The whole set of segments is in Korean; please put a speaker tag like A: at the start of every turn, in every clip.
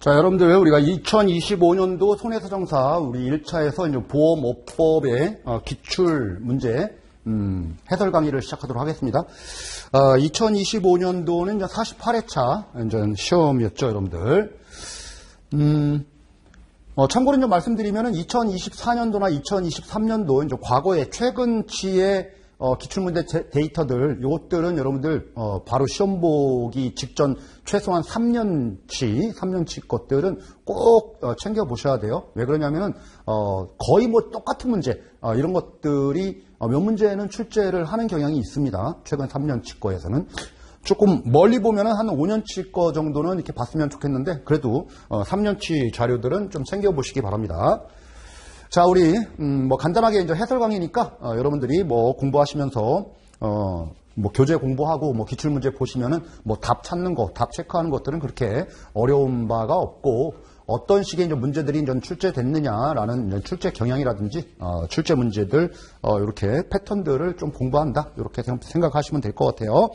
A: 자, 여러분들, 우리가 2025년도 손해사정사 우리 1차에서 이제 보험업법의 기출 문제, 해설 강의를 시작하도록 하겠습니다. 2025년도는 이제 48회차 이제 시험이었죠, 여러분들. 참고로 이제 말씀드리면은 2024년도나 2023년도 이제 과거의 최근치의 기출문제 데이터들, 요것들은 여러분들, 바로 시험 보기 직전 최소한 3년치 것들은 꼭 챙겨보셔야 돼요. 왜 그러냐면은, 거의 뭐 똑같은 문제, 이런 것들이 몇 문제는 출제를 하는 경향이 있습니다. 최근 3년치 거에서는. 조금 멀리 보면은 한 5년치 거 정도는 이렇게 봤으면 좋겠는데, 그래도 3년치 자료들은 좀 챙겨보시기 바랍니다. 자, 우리 뭐 간단하게 이제 해설 강의니까 여러분들이 뭐 공부하시면서 뭐 교재 공부하고 뭐 기출 문제 보시면은 뭐 답 찾는 거, 답 체크하는 것들은 그렇게 어려운 바가 없고, 어떤 식의 이제 문제들이 이제 출제됐느냐라는 이제 출제 경향이라든지 출제 문제들 이렇게 패턴들을 좀 공부한다, 이렇게 생각하시면 될 것 같아요.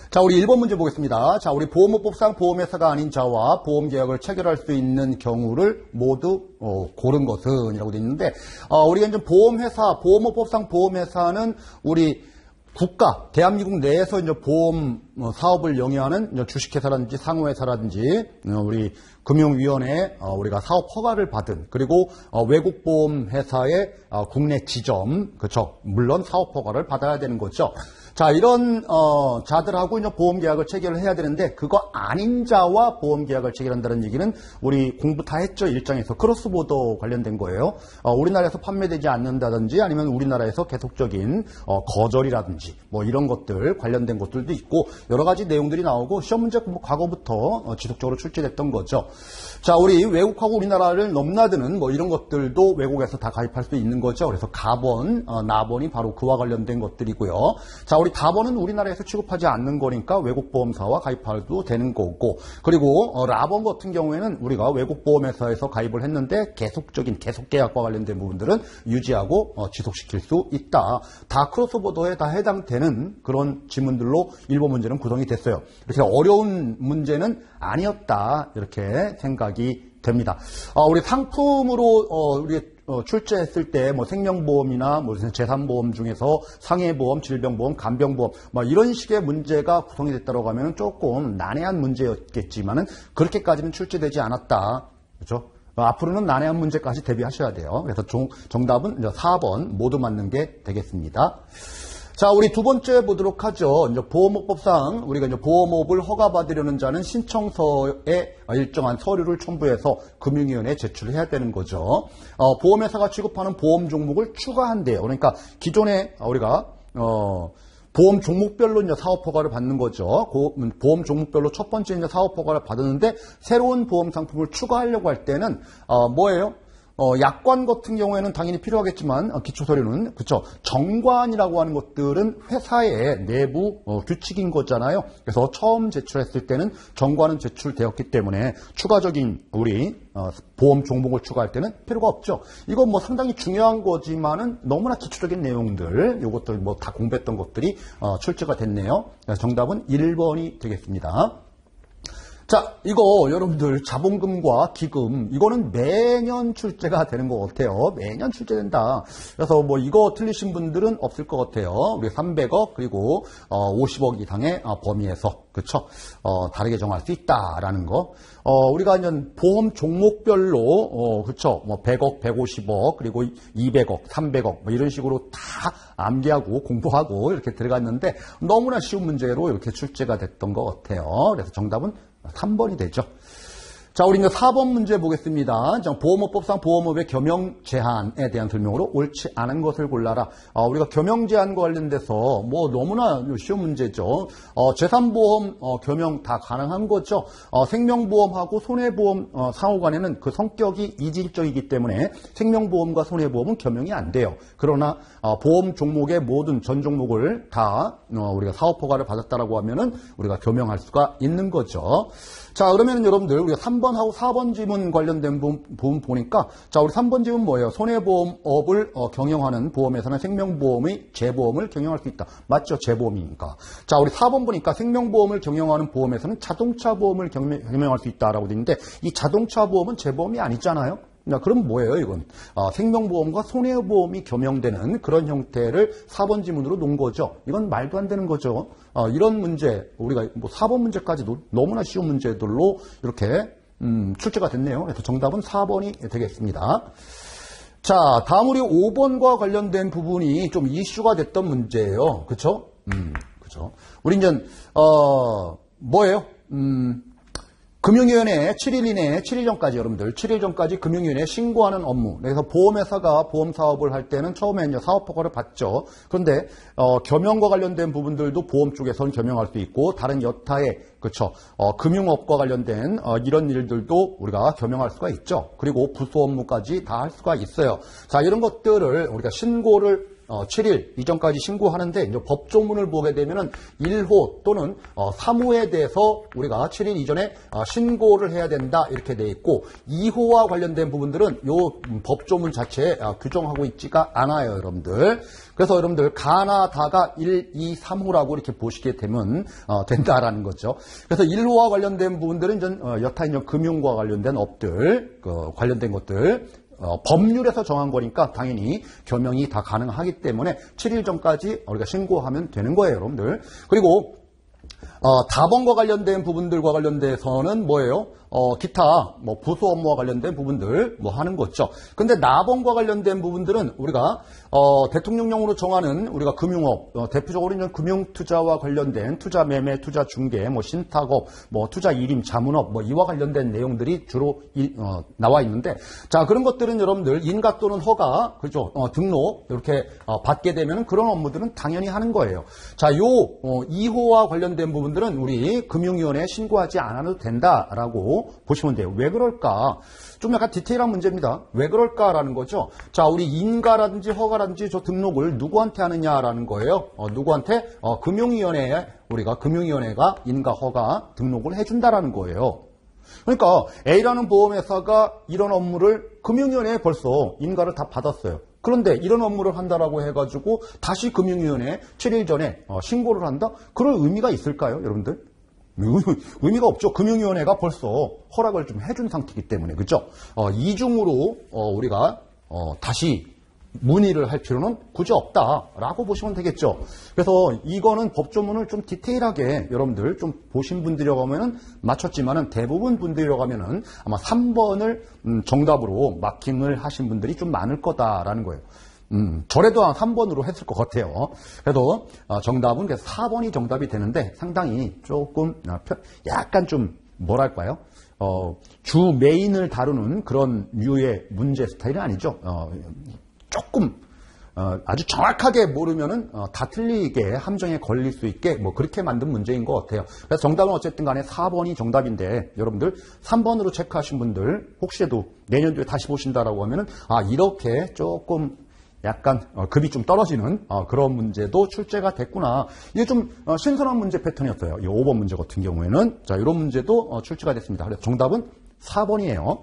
A: 자, 우리 1번 문제 보겠습니다. 자, 우리 보험업법상 보험회사가 아닌 자와 보험계약을 체결할 수 있는 경우를 모두 고른 것은 이라고 되어 있는데, 우리가 이제 보험업법상 보험회사는 우리 국가, 대한민국 내에서 이제 보험 사업을 영위하는 이제 주식회사라든지 상호회사라든지 우리 금융위원회에 우리가 사업 허가를 받은, 그리고 외국 보험회사의 국내 지점, 그렇죠. 물론 사업 허가를 받아야 되는 거죠. 자, 이런 자들하고 이제 보험 계약을 체결을 해야 되는데, 그거 아닌 자와 보험 계약을 체결한다는 얘기는 우리 공부 다 했죠, 일장에서. 크로스보더 관련된 거예요. 우리나라에서 판매되지 않는다든지, 아니면 우리나라에서 계속적인 거절이라든지 뭐 이런 것들 관련된 것들도 있고, 여러 가지 내용들이 나오고, 시험 문제 과거부터 지속적으로 출제됐던 거죠. 자, 우리 외국하고 우리나라를 넘나드는 뭐 이런 것들도 외국에서 다 가입할 수 있는 거죠. 그래서 가번, 나번이 바로 그와 관련된 것들이고요. 자, 우리 다번은 우리나라에서 취급하지 않는 거니까 외국 보험사와 가입해도 되는 거고, 그리고 라번 같은 경우에는 우리가 외국 보험회사에서 가입을 했는데 계속적인 계약과 관련된 부분들은 유지하고 지속시킬 수 있다. 다 크로스보더에 다 해당되는 그런 지문들로 1번 문제는 구성이 됐어요. 이렇게 어려운 문제는 아니었다, 이렇게 생각이 됩니다. 우리 상품으로 우리 출제했을 때 뭐 생명보험이나 뭐 재산보험 중에서 상해보험, 질병보험, 간병보험 뭐 이런 식의 문제가 구성이 됐다고 하면 조금 난해한 문제였겠지만은 그렇게까지는 출제되지 않았다, 그렇죠? 앞으로는 난해한 문제까지 대비하셔야 돼요. 그래서 정답은 이제 4번 모두 맞는 게 되겠습니다. 자, 우리 두 번째 보도록 하죠. 이제 보험업법상 우리가 이제 보험업을 허가받으려는 자는 신청서에 일정한 서류를 첨부해서 금융위원회에 제출을 해야 되는 거죠. 보험회사가 취급하는 보험 종목을 추가한대요. 그러니까 기존에 우리가 보험 종목별로 이제 사업 허가를 받는 거죠. 보험 종목별로 첫 번째 이제 사업 허가를 받았는데, 새로운 보험 상품을 추가하려고 할 때는 뭐예요? 약관 같은 경우에는 당연히 필요하겠지만, 기초서류는, 그쵸. 정관이라고 하는 것들은 회사의 내부 규칙인 거잖아요. 그래서 처음 제출했을 때는 정관은 제출되었기 때문에 추가적인 우리 보험 종목을 추가할 때는 필요가 없죠. 이건 뭐 상당히 중요한 거지만은 너무나 기초적인 내용들, 요것들 뭐 다 공부했던 것들이 출제가 됐네요. 그래서 정답은 1번이 되겠습니다. 자, 이거 여러분들 자본금과 기금, 이거는 매년 출제가 되는 것 같아요. 매년 출제된다. 그래서 뭐 이거 틀리신 분들은 없을 것 같아요. 우리 300억 그리고 50억 이상의 범위에서, 그렇죠? 다르게 정할 수 있다라는 거. 우리가 이제 보험 종목별로 그렇죠? 뭐 100억, 150억 그리고 200억, 300억 뭐 이런 식으로 다 암기하고 공부하고 이렇게 들어갔는데, 너무나 쉬운 문제로 이렇게 출제가 됐던 것 같아요. 그래서 정답은 3번이 되죠. 자, 우리 이제 4번 문제 보겠습니다. 보험업법상 보험업의 겸용 제한에 대한 설명으로 옳지 않은 것을 골라라. 우리가 겸용 제한과 관련돼서 뭐 너무나 쉬운 문제죠. 재산보험 겸용 다 가능한 거죠. 생명보험하고 손해보험 상호간에는 그 성격이 이질적이기 때문에 생명보험과 손해보험은 겸용이 안 돼요. 그러나 보험 종목의 모든 전 종목을 다 우리가 사업 허가를 받았다라고 하면은 우리가 겸용할 수가 있는 거죠. 자, 그러면 여러분들 우리가 3번 3번하고 4번 지문 관련된 부분 보니까, 자, 우리 3번 지문 뭐예요? 손해보험업을 경영하는 보험에서는 생명보험의 재보험을 경영할 수 있다. 맞죠? 재보험이니까. 자, 우리 4번 보니까 생명보험을 경영하는 보험에서는 자동차 보험을 경영할 수 있다라고 되어 있는데, 이 자동차 보험은 재보험이 아니잖아요? 그럼 뭐예요, 이건? 생명보험과 손해보험이 겸용되는 그런 형태를 4번 지문으로 놓은 거죠. 이건 말도 안 되는 거죠. 이런 문제, 우리가 뭐 4번 문제까지도 너무나 쉬운 문제들로 이렇게, 출제가 됐네요. 그래서 정답은 4번이 되겠습니다. 자, 다음 우리 5번과 관련된 부분이 좀 이슈가 됐던 문제예요. 그쵸? 그쵸. 우리 이제, 뭐예요? 금융위원회에 7일 이내에 7일 전까지 여러분들 7일 전까지 금융위원회에 신고하는 업무. 그래서 보험회사가 보험 사업을 할 때는 처음에 이제 사업 허가를 받죠. 그런데 겸용과 관련된 부분들도 보험 쪽에서는 겸용할 수 있고 다른 여타의 그렇죠. 금융업과 관련된 이런 일들도 우리가 겸용할 수가 있죠. 그리고 부수 업무까지 다 할 수가 있어요. 자, 이런 것들을 우리가 신고를 7일 이전까지 신고하는데 이제 법조문을 보게 되면은 1호 또는 3호에 대해서 우리가 7일 이전에 신고를 해야 된다 이렇게 돼 있고 2호와 관련된 부분들은 요 법조문 자체에 규정하고 있지가 않아요, 여러분들. 그래서 여러분들 가나 다가 1, 2, 3호라고 이렇게 보시게 되면 된다라는 거죠. 그래서 1호와 관련된 부분들은 이제 여타 이제 금융과 관련된 업들 관련된 것들 법률에서 정한 거니까 당연히 겸용이 다 가능하기 때문에 7일 전까지 우리가 신고하면 되는 거예요, 여러분들. 그리고 다번과 관련된 부분들과 관련돼서는 뭐예요? 기타 뭐 부수 업무와 관련된 부분들 뭐 하는 거죠. 근데 나번과 관련된 부분들은 우리가 대통령령으로 정하는 우리가 금융업 대표적으로 있는 금융투자와 관련된 투자 매매, 투자 중개, 뭐 신탁업, 뭐 투자 일임, 자문업 뭐 이와 관련된 내용들이 주로 나와 있는데 자 그런 것들은 여러분들 인가 또는 허가 그죠? 등록 이렇게 받게 되면 그런 업무들은 당연히 하는 거예요. 자, 요 2호와 관련된 부분들은 우리 금융위원회에 신고하지 않아도 된다라고 보시면 돼요. 왜 그럴까? 좀 약간 디테일한 문제입니다. 왜 그럴까라는 거죠. 자, 우리 인가라든지 허가라든지 저 등록을 누구한테 하느냐라는 거예요. 누구한테? 금융위원회에 우리가 금융위원회가 인가, 허가 등록을 해준다라는 거예요. 그러니까 A라는 보험회사가 이런 업무를 금융위원회에 벌써 인가를 다 받았어요. 그런데 이런 업무를 한다라고 해가지고 다시 금융위원회에 7일 전에 신고를 한다? 그럴 의미가 있을까요, 여러분들? 의미가 없죠. 금융위원회가 벌써 허락을 좀 해준 상태이기 때문에, 그죠? 이중으로 우리가 다시 문의를 할 필요는 굳이 없다라고 보시면 되겠죠. 그래서 이거는 법조문을 좀 디테일하게 여러분들 좀 보신 분들이라고 하면은 맞췄지만은 대부분 분들이라고 하면은 아마 3번을 정답으로 마킹을 하신 분들이 좀 많을 거다라는 거예요. 저래도 한 3번으로 했을 것 같아요. 그래도 정답은 4번이 정답이 되는데 상당히 조금 약간 좀 뭐랄까요? 주 메인을 다루는 그런 류의 문제 스타일은 아니죠. 조금 아주 정확하게 모르면은 다 틀리게 함정에 걸릴 수 있게 뭐 그렇게 만든 문제인 것 같아요. 그래서 정답은 어쨌든 간에 4번이 정답인데 여러분들 3번으로 체크하신 분들 혹시라도 내년도에 다시 보신다라고 하면은 이렇게 조금 약간 급이 좀 떨어지는 그런 문제도 출제가 됐구나. 이게 좀 신선한 문제 패턴이었어요. 이 5번 문제 같은 경우에는 자 이런 문제도 출제가 됐습니다. 그래서 정답은 4번이에요.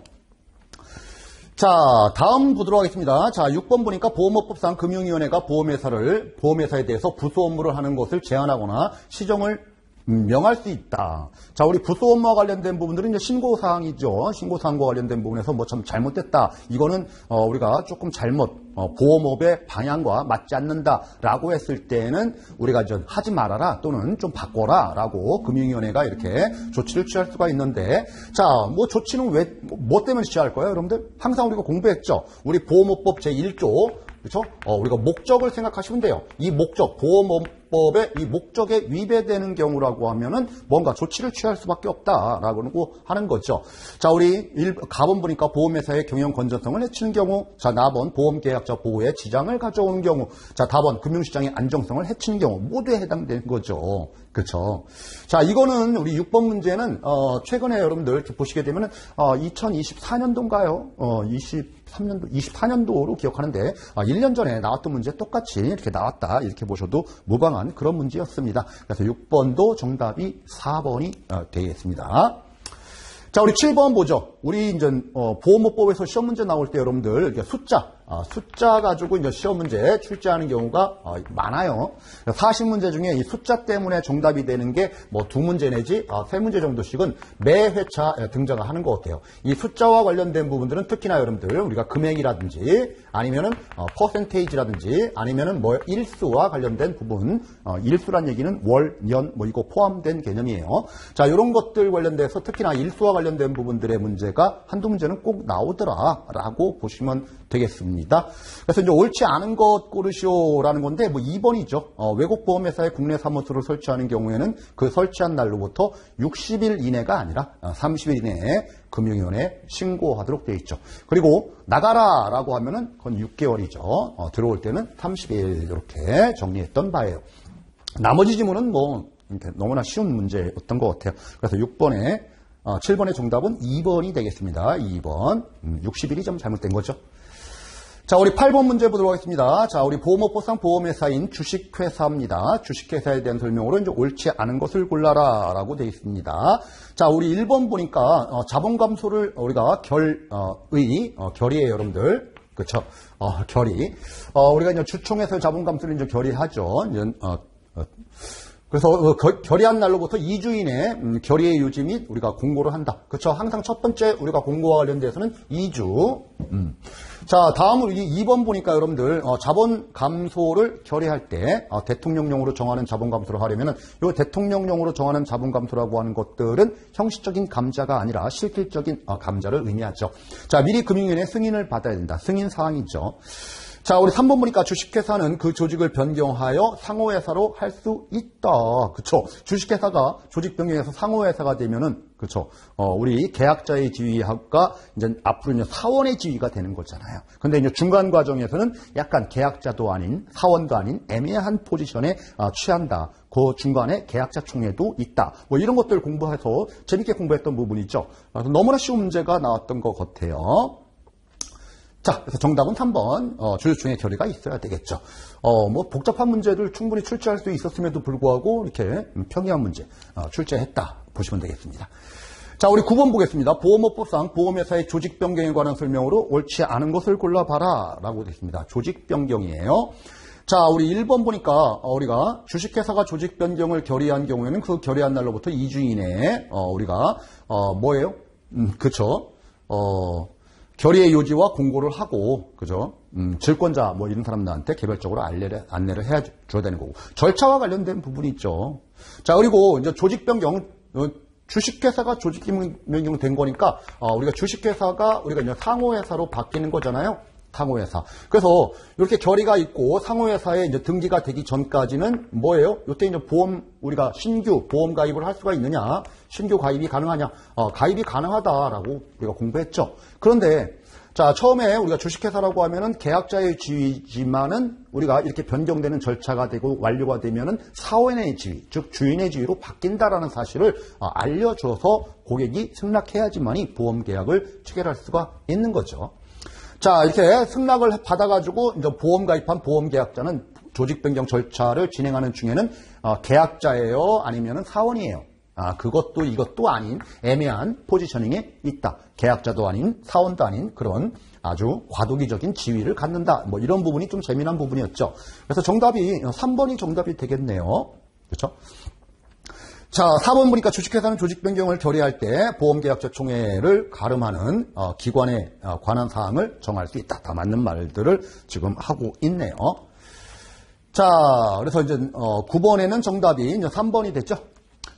A: 자, 다음 보도록 하겠습니다. 자, 6번 보니까 보험업법상 금융위원회가 보험회사에 대해서 부수 업무를 하는 것을 제한하거나 시정을 명할 수 있다. 자, 우리 부수 업무와 관련된 부분들은 이제 신고사항이죠. 신고사항과 관련된 부분에서 뭐 참 잘못됐다. 이거는 우리가 조금 보험업의 방향과 맞지 않는다라고 했을 때는 우리가 이제 하지 말아라 또는 좀 바꿔라라고 금융위원회가 이렇게 조치를 취할 수가 있는데 자, 뭐 조치는 뭐 때문에 취할 거예요, 여러분들? 항상 우리가 공부했죠. 우리 보험업법 제1조 그렇죠? 우리가 목적을 생각하시면 돼요. 이 목적, 보험업법의 이 목적에 위배되는 경우라고 하면은 뭔가 조치를 취할 수밖에 없다라고 하는 거죠. 자, 우리 가번 보니까 보험회사의 경영 건전성을 해치는 경우, 자, 나번 보험계약자 보호에 지장을 가져오는 경우, 자, 다번 금융시장의 안정성을 해치는 경우 모두에 해당되는 거죠. 그렇죠. 자, 이거는 우리 6번 문제는 최근에 여러분들 이렇게 보시게 되면은 2024년도인가요? 24년도로 기억하는데 1년 전에 나왔던 문제 똑같이 이렇게 나왔다 이렇게 보셔도 무방한 그런 문제였습니다. 그래서 6번도 정답이 4번이 되겠습니다. 자, 우리 7번 보죠. 우리 이제 보험업법에서 시험 문제 나올 때 여러분들 숫자 가지고 이제 시험 문제 출제하는 경우가 많아요. 40문제 중에 이 숫자 때문에 정답이 되는 게 뭐 2문제 내지 3문제 정도씩은 매 회차 등장을 하는 것 같아요. 이 숫자와 관련된 부분들은 특히나 여러분들 우리가 금액이라든지 아니면은 퍼센테이지라든지 아니면은 뭐 일수와 관련된 부분, 일수란 얘기는 월, 년 뭐 이거 포함된 개념이에요. 자, 이런 것들 관련돼서 특히나 일수와 관련된 부분들의 문제가 한두 문제는 꼭 나오더라라고 보시면 되겠습니다. 그래서 이제 옳지 않은 것 고르시오라는 건데 뭐 2번이죠. 외국 보험회사의 국내 사무소를 설치하는 경우에는 그 설치한 날로부터 60일 이내가 아니라 30일 이내에 금융위원회에 신고하도록 되어 있죠. 그리고 나가라라고 하면은 그건 6개월이죠. 들어올 때는 30일 이렇게 정리했던 바예요. 나머지 지문은 뭐 너무나 쉬운 문제였던 것 같아요. 그래서 7번의 정답은 2번이 되겠습니다. 2번. 60일이 좀 잘못된 거죠. 자, 우리 8번 문제 보도록 하겠습니다. 자, 우리 보험업법상 보험회사인 주식회사입니다. 주식회사에 대한 설명으로 이제 옳지 않은 것을 골라라 라고 되어 있습니다. 자, 우리 1번 보니까 자본감소를 우리가 결의예요, 여러분들. 그쵸? 결의. 우리가 이제 주총에서 자본감소를 이제 결의하죠. 그래서 결의한 날로부터 2주 이내에 결의의 유지 및 우리가 공고를 한다. 그렇죠? 항상 첫 번째 우리가 공고와 관련돼서는 2주. 자, 다음으로 2번 보니까 여러분들 자본 감소를 결의할 때 대통령령으로 정하는 자본 감소를 하려면은 이 대통령령으로 정하는 자본 감소라고 하는 것들은 형식적인 감자가 아니라 실질적인 감자를 의미하죠. 자, 미리 금융위원회 승인을 받아야 된다. 승인 사항이죠. 자, 우리 3번 보니까 주식회사는 그 조직을 변경하여 상호회사로 할 수 있다. 그쵸? 주식회사가 조직 변경해서 상호회사가 되면은, 그쵸? 우리 계약자의 지위가 이제 앞으로 이제 사원의 지위가 되는 거잖아요. 근데 이제 중간 과정에서는 약간 계약자도 아닌, 사원도 아닌 애매한 포지션에 취한다. 그 중간에 계약자 총회도 있다. 뭐 이런 것들 공부해서 재밌게 공부했던 부분이죠. 너무나 쉬운 문제가 나왔던 것 같아요. 자, 그래서 정답은 3번, 주주총회 결의가 있어야 되겠죠. 뭐, 복잡한 문제를 충분히 출제할 수 있었음에도 불구하고, 이렇게 평이한 문제, 출제했다. 보시면 되겠습니다. 자, 우리 9번 보겠습니다. 보험업법상 보험회사의 조직 변경에 관한 설명으로 옳지 않은 것을 골라봐라. 라고 되어 있습니다. 조직 변경이에요. 자, 우리 1번 보니까, 우리가 주식회사가 조직 변경을 결의한 경우에는 그 결의한 날로부터 2주 이내에, 우리가, 뭐예요? 그쵸. 결의의 요지와 공고를 하고, 그죠? 증권자, 뭐 이런 사람들한테 개별적으로 안내를 해줘야 되는 거고. 절차와 관련된 부분이 있죠. 자, 그리고 이제 조직 변경, 주식회사가 조직 변경 된 거니까, 우리가 주식회사가 우리가 이제 상호회사로 바뀌는 거잖아요. 상호회사. 그래서 이렇게 결의가 있고 상호회사에 이제 등기가 되기 전까지는 뭐예요? 이때 이제 우리가 신규 보험 가입을 할 수가 있느냐? 신규 가입이 가능하냐? 가입이 가능하다라고 우리가 공부했죠. 그런데 자, 처음에 우리가 주식회사라고 하면은 계약자의 지위지만은 우리가 이렇게 변경되는 절차가 되고 완료가 되면은 사원의 지위, 즉 주인의 지위로 바뀐다라는 사실을 알려줘서 고객이 승낙해야지만이 보험 계약을 체결할 수가 있는 거죠. 자, 이렇게 승낙을 받아가지고 이제 보험 가입한 보험 계약자는 조직 변경 절차를 진행하는 중에는 계약자예요, 아니면은 사원이에요. 그것도 이것도 아닌 애매한 포지셔닝에 있다. 계약자도 아닌 사원도 아닌 그런 아주 과도기적인 지위를 갖는다. 뭐 이런 부분이 좀 재미난 부분이었죠. 그래서 정답이 3번이 정답이 되겠네요. 그렇죠? 자, 4번 보니까 주식회사는 조직 변경을 결의할 때 보험계약자 총회를 가름하는 기관에 관한 사항을 정할 수 있다. 다 맞는 말들을 지금 하고 있네요. 자, 그래서 이제 9번에는 정답이 이제 3번이 됐죠.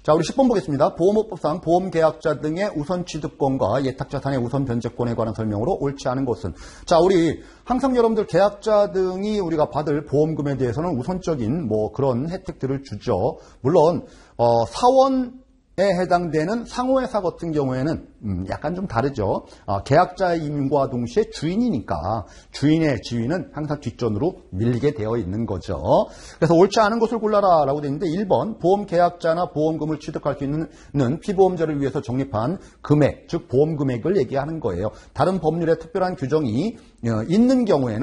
A: 자, 우리 10번 보겠습니다. 보험업법상 보험계약자 등의 우선 취득권과 예탁자산의 우선 변제권에 관한 설명으로 옳지 않은 것은. 자, 우리 항상 여러분들 계약자 등이 우리가 받을 보험금에 대해서는 우선적인 뭐 그런 혜택들을 주죠. 물론 사원에 해당되는 상호회사 같은 경우에는 약간 좀 다르죠. 계약자임과 동시에 주인이니까 주인의 지위는 항상 뒷전으로 밀리게 되어 있는 거죠. 그래서 옳지 않은 것을 골라라 라고 되어 있는데 1번 보험계약자나 보험금을 취득할 수 있는 피보험자를 위해서 적립한 금액, 즉 보험금액을 얘기하는 거예요. 다른 법률에 특별한 규정이 있는 경우에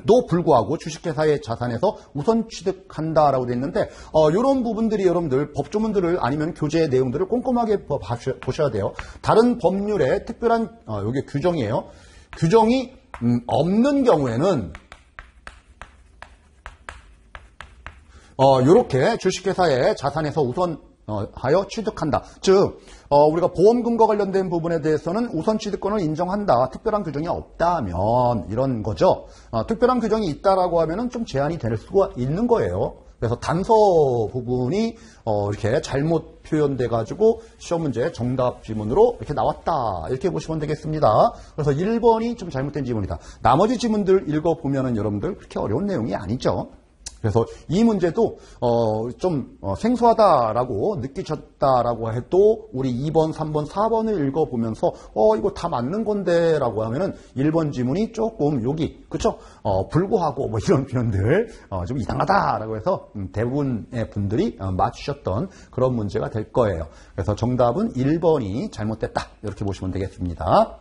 A: 도 불구하고 주식회사의 자산에서 우선 취득한다라고 되어 있는데 이런 부분들이 여러분들 법조문들을 아니면 교재 내용들을 꼼꼼하게 보셔야 돼요. 다른 법률에 특별한 이게 규정이에요. 규정이 없는 경우에는 이렇게 주식회사의 자산에서 우선 하여 취득한다. 즉 우리가 보험금과 관련된 부분에 대해서는 우선 취득권을 인정한다. 특별한 규정이 없다면 이런 거죠. 특별한 규정이 있다라고 하면은 좀 제한이 될 수가 있는 거예요. 그래서 단서 부분이 이렇게 잘못 표현돼 가지고 시험 문제 정답 지문으로 이렇게 나왔다. 이렇게 보시면 되겠습니다. 그래서 1번이 좀 잘못된 지문이다. 나머지 지문들 읽어보면은 여러분들 그렇게 어려운 내용이 아니죠. 그래서 이 문제도 좀 생소하다라고 느끼셨다라고 해도 우리 2번, 3번, 4번을 읽어보면서 이거 다 맞는 건데 라고 하면은 1번 지문이 조금 여기 그쵸? 불구하고 뭐 이런 표현들 좀 이상하다라고 해서 대부분의 분들이 맞추셨던 그런 문제가 될 거예요. 그래서 정답은 1번이 잘못됐다. 이렇게 보시면 되겠습니다.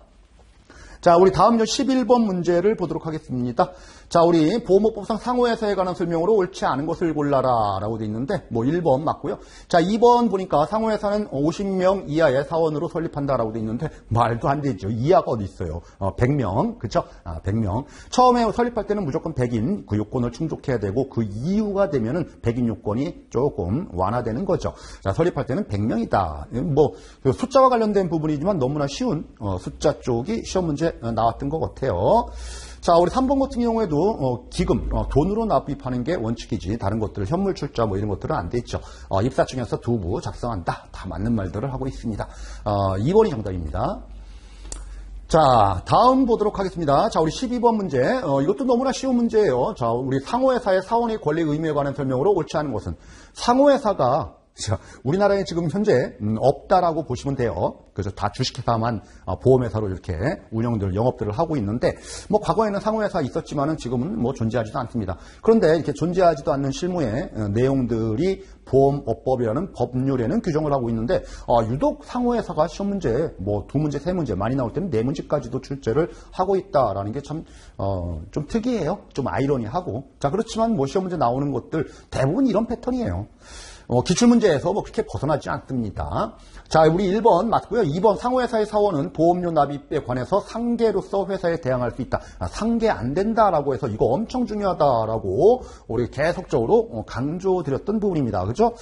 A: 자, 우리 다음 11번 문제를 보도록 하겠습니다. 자, 우리 보험업법상 상호회사에 관한 설명으로 옳지 않은 것을 골라라 라고 되어 있는데 뭐 1번 맞고요. 자, 2번 보니까 상호회사는 50명 이하의 사원으로 설립한다라고 되어 있는데 말도 안 되죠. 이하가 어디 있어요. 100명. 그쵸? 100명. 처음에 설립할 때는 무조건 100인 그 요건을 충족해야 되고 그 이후가 되면은 100인 요건이 조금 완화되는 거죠. 자, 설립할 때는 100명이다. 뭐 숫자와 관련된 부분이지만 너무나 쉬운 숫자 쪽이 시험 문제 나왔던 것 같아요. 자, 우리 3번 같은 경우에도 기금, 돈으로 납입하는 게 원칙이지 다른 것들, 현물 출자 뭐 이런 것들은 안 돼 있죠. 입사청에서 두부 작성한다. 다 맞는 말들을 하고 있습니다. 2번이 정답입니다. 자, 다음 보도록 하겠습니다. 자, 우리 12번 문제. 이것도 너무나 쉬운 문제예요. 자, 우리 상호회사의 사원의 권리 의무에 관한 설명으로 옳지 않은 것은 상호회사가 자, 우리나라에 지금 현재 없다라고 보시면 돼요. 그래서 다 주식회사만 보험회사로 이렇게 운영들, 영업들을 하고 있는데 뭐 과거에는 상호회사 있었지만은 지금은 뭐 존재하지도 않습니다. 그런데 이렇게 존재하지도 않는 실무의 내용들이 보험업법이라는 법률에는 규정을 하고 있는데 유독 상호회사가 시험 문제 뭐 2문제, 3문제 많이 나올 때는 4문제까지도 출제를 하고 있다라는 게 참 좀 특이해요. 좀 아이러니하고. 자, 그렇지만 뭐 시험 문제 나오는 것들 대부분 이런 패턴이에요. 기출문제에서 뭐 그렇게 벗어나지 않습니다. 자, 우리 1번 맞고요. 2번 상호회사의 사원은 보험료 납입에 관해서 상계로서 회사에 대항할 수 있다. 상계 안 된다라고 해서 이거 엄청 중요하다라고 우리 계속적으로 강조드렸던 부분입니다. 그죠?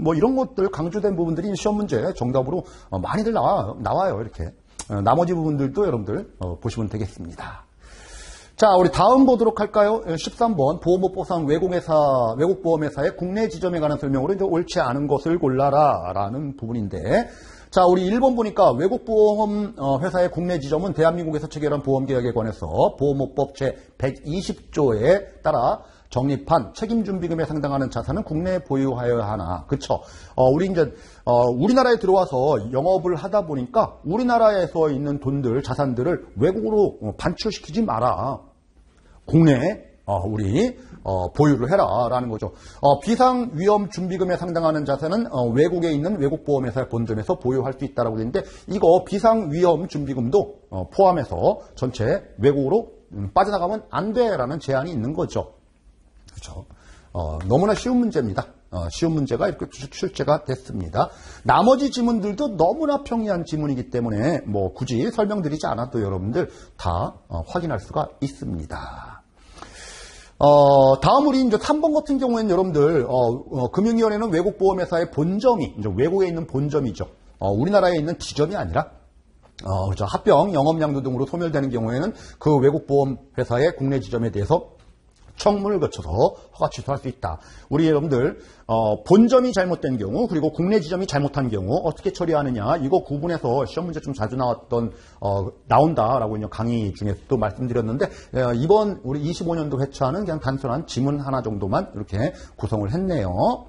A: 뭐 이런 것들 강조된 부분들이 시험 문제 정답으로 많이들 나와요. 이렇게. 나머지 부분들도 여러분들 보시면 되겠습니다. 자, 우리 다음 보도록 할까요? 13번 보험업법상 외국보험회사의 국내 지점에 관한 설명으로 이제 옳지 않은 것을 골라라 라는 부분인데 자, 우리 1번 보니까 외국보험회사의 국내 지점은 대한민국에서 체결한 보험계약에 관해서 보험업법 제120조에 따라 적립한 책임준비금에 상당하는 자산은 국내에 보유하여야 하나. 그쵸? 우리 이제, 우리나라에 들어와서 영업을 하다 보니까 우리나라에서 있는 돈들, 자산들을 외국으로 반출시키지 마라. 국내에, 우리, 보유를 해라. 라는 거죠. 비상위험준비금에 상당하는 자산은 외국에 있는 외국보험회사의 본점에서 보유할 수 있다라고 되어 있는데 이거 비상위험준비금도 포함해서 전체 외국으로 빠져나가면 안 돼라는 제한이 있는 거죠. 그렇죠. 너무나 쉬운 문제입니다. 쉬운 문제가 이렇게 출제가 됐습니다. 나머지 지문들도 너무나 평이한 지문이기 때문에 뭐 굳이 설명드리지 않아도 여러분들 다 확인할 수가 있습니다. 다음 우리 이제 3번 같은 경우에는 여러분들 금융위원회는 외국보험회사의 본점이 이제 외국에 있는 본점이죠. 우리나라에 있는 지점이 아니라 그렇죠. 합병, 영업양도 등으로 소멸되는 경우에는 그 외국보험회사의 국내 지점에 대해서 청문을 거쳐서 허가 취소할 수 있다. 우리 여러분들 본점이 잘못된 경우 그리고 국내 지점이 잘못한 경우 어떻게 처리하느냐 이거 구분해서 시험 문제 좀 자주 나온다라고 강의 중에서도 말씀드렸는데 이번 우리 25년도 회차는 그냥 단순한 지문 하나 정도만 이렇게 구성을 했네요.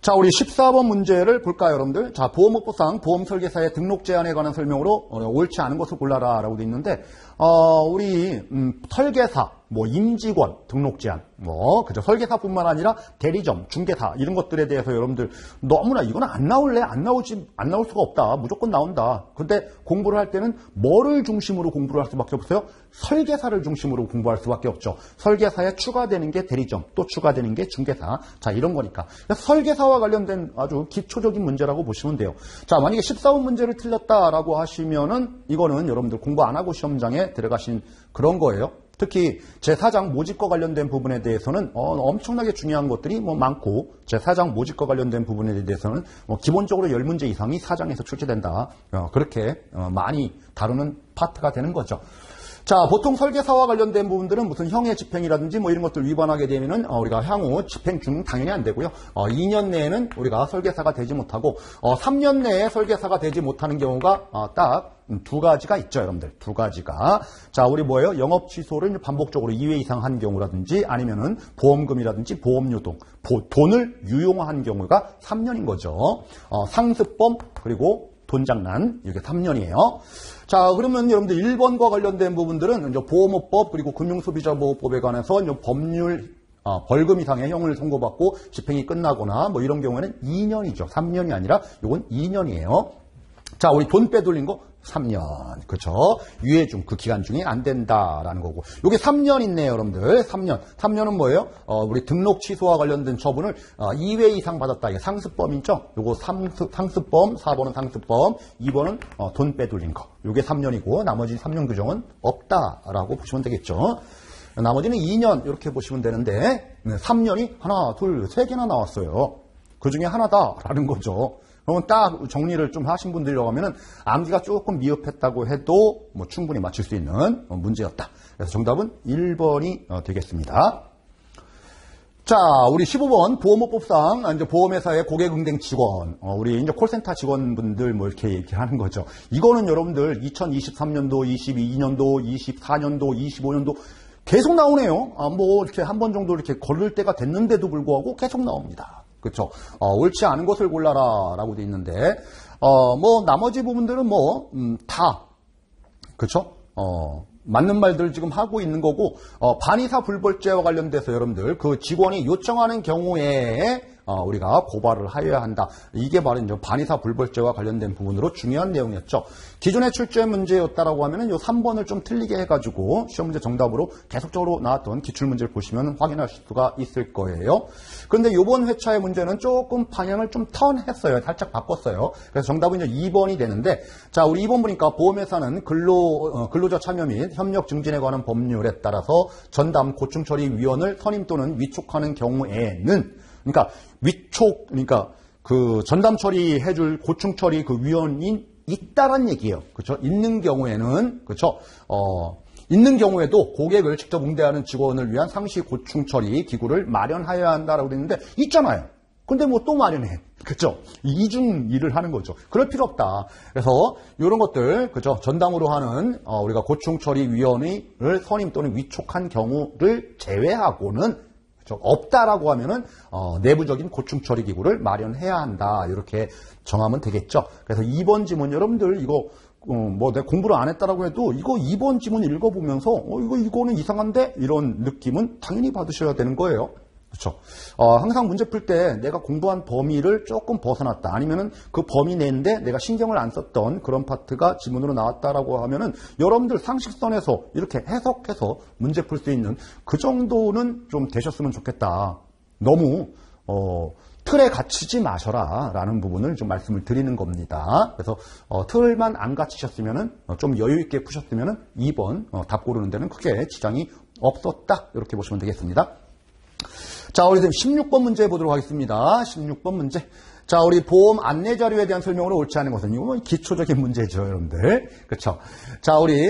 A: 자, 우리 14번 문제를 볼까요, 여러분들? 자, 보험업법상 보험설계사의 등록 제한에 관한 설명으로 옳지 않은 것을 골라라 라고 되어 있는데 우리 설계사 뭐 임직원 등록 제한, 뭐 그죠, 설계사뿐만 아니라 대리점, 중개사 이런 것들에 대해서 여러분들 너무나 이건 안 나올 수가 없다, 무조건 나온다. 근데 공부를 할 때는 뭐를 중심으로 공부를 할 수밖에 없어요? 설계사를 중심으로 공부할 수밖에 없죠. 설계사에 추가되는 게 대리점, 또 추가되는 게 중개사. 자, 이런 거니까 설계사와 관련된 아주 기초적인 문제라고 보시면 돼요. 자, 만약에 14번 문제를 틀렸다라고 하시면은 이거는 여러분들 공부 안 하고 시험장에 들어가신 그런 거예요. 특히 제4장 모집과 관련된 부분에 대해서는 엄청나게 중요한 것들이 뭐 많고, 제4장 모집과 관련된 부분에 대해서는 기본적으로 10문제 이상이 4장에서 출제된다. 그렇게 많이 다루는 파트가 되는 거죠. 자, 보통 설계사와 관련된 부분들은 무슨 형해 집행이라든지 뭐 이런 것들 위반하게 되면은 우리가 향후 집행 당연히 안 되고요. 2년 내에는 우리가 설계사가 되지 못하고 3년 내에 설계사가 되지 못하는 경우가 딱 두 가지가 있죠, 여러분들. 두 가지가. 자, 우리 뭐예요? 영업 취소를 반복적으로 2회 이상 한 경우라든지 아니면은 보험금이라든지 보험요동, 돈을 유용한 경우가 3년인 거죠. 상습범 그리고 돈장난, 이게 3년이에요. 자, 그러면 여러분들 1번과 관련된 부분들은 이제 보험업법 그리고 금융소비자보호법에 관해서 이제 법률 벌금 이상의 형을 선고받고 집행이 끝나거나 뭐 이런 경우에는 2년이죠. 3년이 아니라 이건 2년이에요. 자, 우리 돈 빼돌린 거 3년. 그렇죠? 유예 중 그 기간 중에 안 된다라는 거고. 요게 3년 있네요, 여러분들. 3년. 3년은 뭐예요? 우리 등록 취소와 관련된 처분을 2회 이상 받았다. 이게 상습범이죠. 요거 상습범, 4번은 상습범, 2번은 돈 빼돌린 거. 요게 3년이고 나머지 3년 규정은 없다라고 보시면 되겠죠. 나머지는 2년 이렇게 보시면 되는데 3년이 하나, 둘, 세 개나 나왔어요. 그 중에 하나다라는 거죠. 그러면 딱 정리를 좀 하신 분들이라고 하면은 암기가 조금 미흡했다고 해도 뭐 충분히 맞출 수 있는 문제였다. 그래서 정답은 1번이 되겠습니다. 자, 우리 15번 보험업법상 이제 보험회사의 고객응대 직원, 우리 이제 콜센터 직원분들 뭐 이렇게 얘기하는 거죠. 이거는 여러분들 2023년도, 22년도, 24년도, 25년도 계속 나오네요. 뭐 이렇게 한 번 정도 이렇게 걸릴 때가 됐는데도 불구하고 계속 나옵니다. 그렇죠? 옳지 않은 것을 골라라라고 돼 있는데, 뭐 나머지 부분들은 뭐 다 그렇죠? 맞는 말들 지금 하고 있는 거고, 반의사 불벌죄와 관련돼서 여러분들 그 직원이 요청하는 경우에 우리가 고발을 하여야 한다. 이게 바로 이제 반의사 불벌죄와 관련된 부분으로 중요한 내용이었죠. 기존의 출제 문제였다라고 하면은 요 3번을 좀 틀리게 해가지고 시험 문제 정답으로 계속적으로 나왔던 기출 문제를 보시면 확인하실 수가 있을 거예요. 그런데 요번 회차의 문제는 조금 방향을 좀 턴했어요. 살짝 바꿨어요. 그래서 정답은 이제 2번이 되는데, 자, 우리 2번 보니까 보험회사는 근로자 참여 및 협력 증진에 관한 법률에 따라서 전담 고충처리위원을 선임 또는 위촉하는 경우에는, 그러니까 그러니까 그 전담 처리해줄 고충 처리 그 위원이 있다란 얘기예요. 그렇죠? 있는 경우에는, 그렇죠? 있는 경우에도 고객을 직접 응대하는 직원을 위한 상시 고충 처리 기구를 마련하여야 한다라고 그랬는데 있잖아요. 근데 뭐 또 마련해. 그렇죠? 이중 일을 하는 거죠. 그럴 필요 없다. 그래서 이런 것들, 그렇죠? 전담으로 하는 우리가 고충 처리 위원을 선임 또는 위촉한 경우를 제외하고는 없다라고 하면은 내부적인 고충 처리 기구를 마련해야 한다. 이렇게 정하면 되겠죠. 그래서 2번 지문 여러분들 이거 뭐 내가 공부를 안 했다라고 해도 이거 2번 지문 읽어보면서 이거는 이상한데 이런 느낌은 당연히 받으셔야 되는 거예요. 그렇죠. 항상 문제 풀 때 내가 공부한 범위를 조금 벗어났다. 아니면은 그 범위 내인데 내가 신경을 안 썼던 그런 파트가 지문으로 나왔다라고 하면은 여러분들 상식선에서 이렇게 해석해서 문제 풀 수 있는 그 정도는 좀 되셨으면 좋겠다. 너무 틀에 갇히지 마셔라 라는 부분을 좀 말씀을 드리는 겁니다. 그래서 틀만 안 갇히셨으면은 좀 여유 있게 푸셨으면은 2번 답 고르는 데는 크게 지장이 없었다. 이렇게 보시면 되겠습니다. 자, 우리 지금 16번 문제 보도록 하겠습니다. 16번 문제. 자, 우리 보험 안내 자료에 대한 설명으로 옳지 않은 것은 이거 기초적인 문제죠, 여러분들. 그렇죠? 자, 우리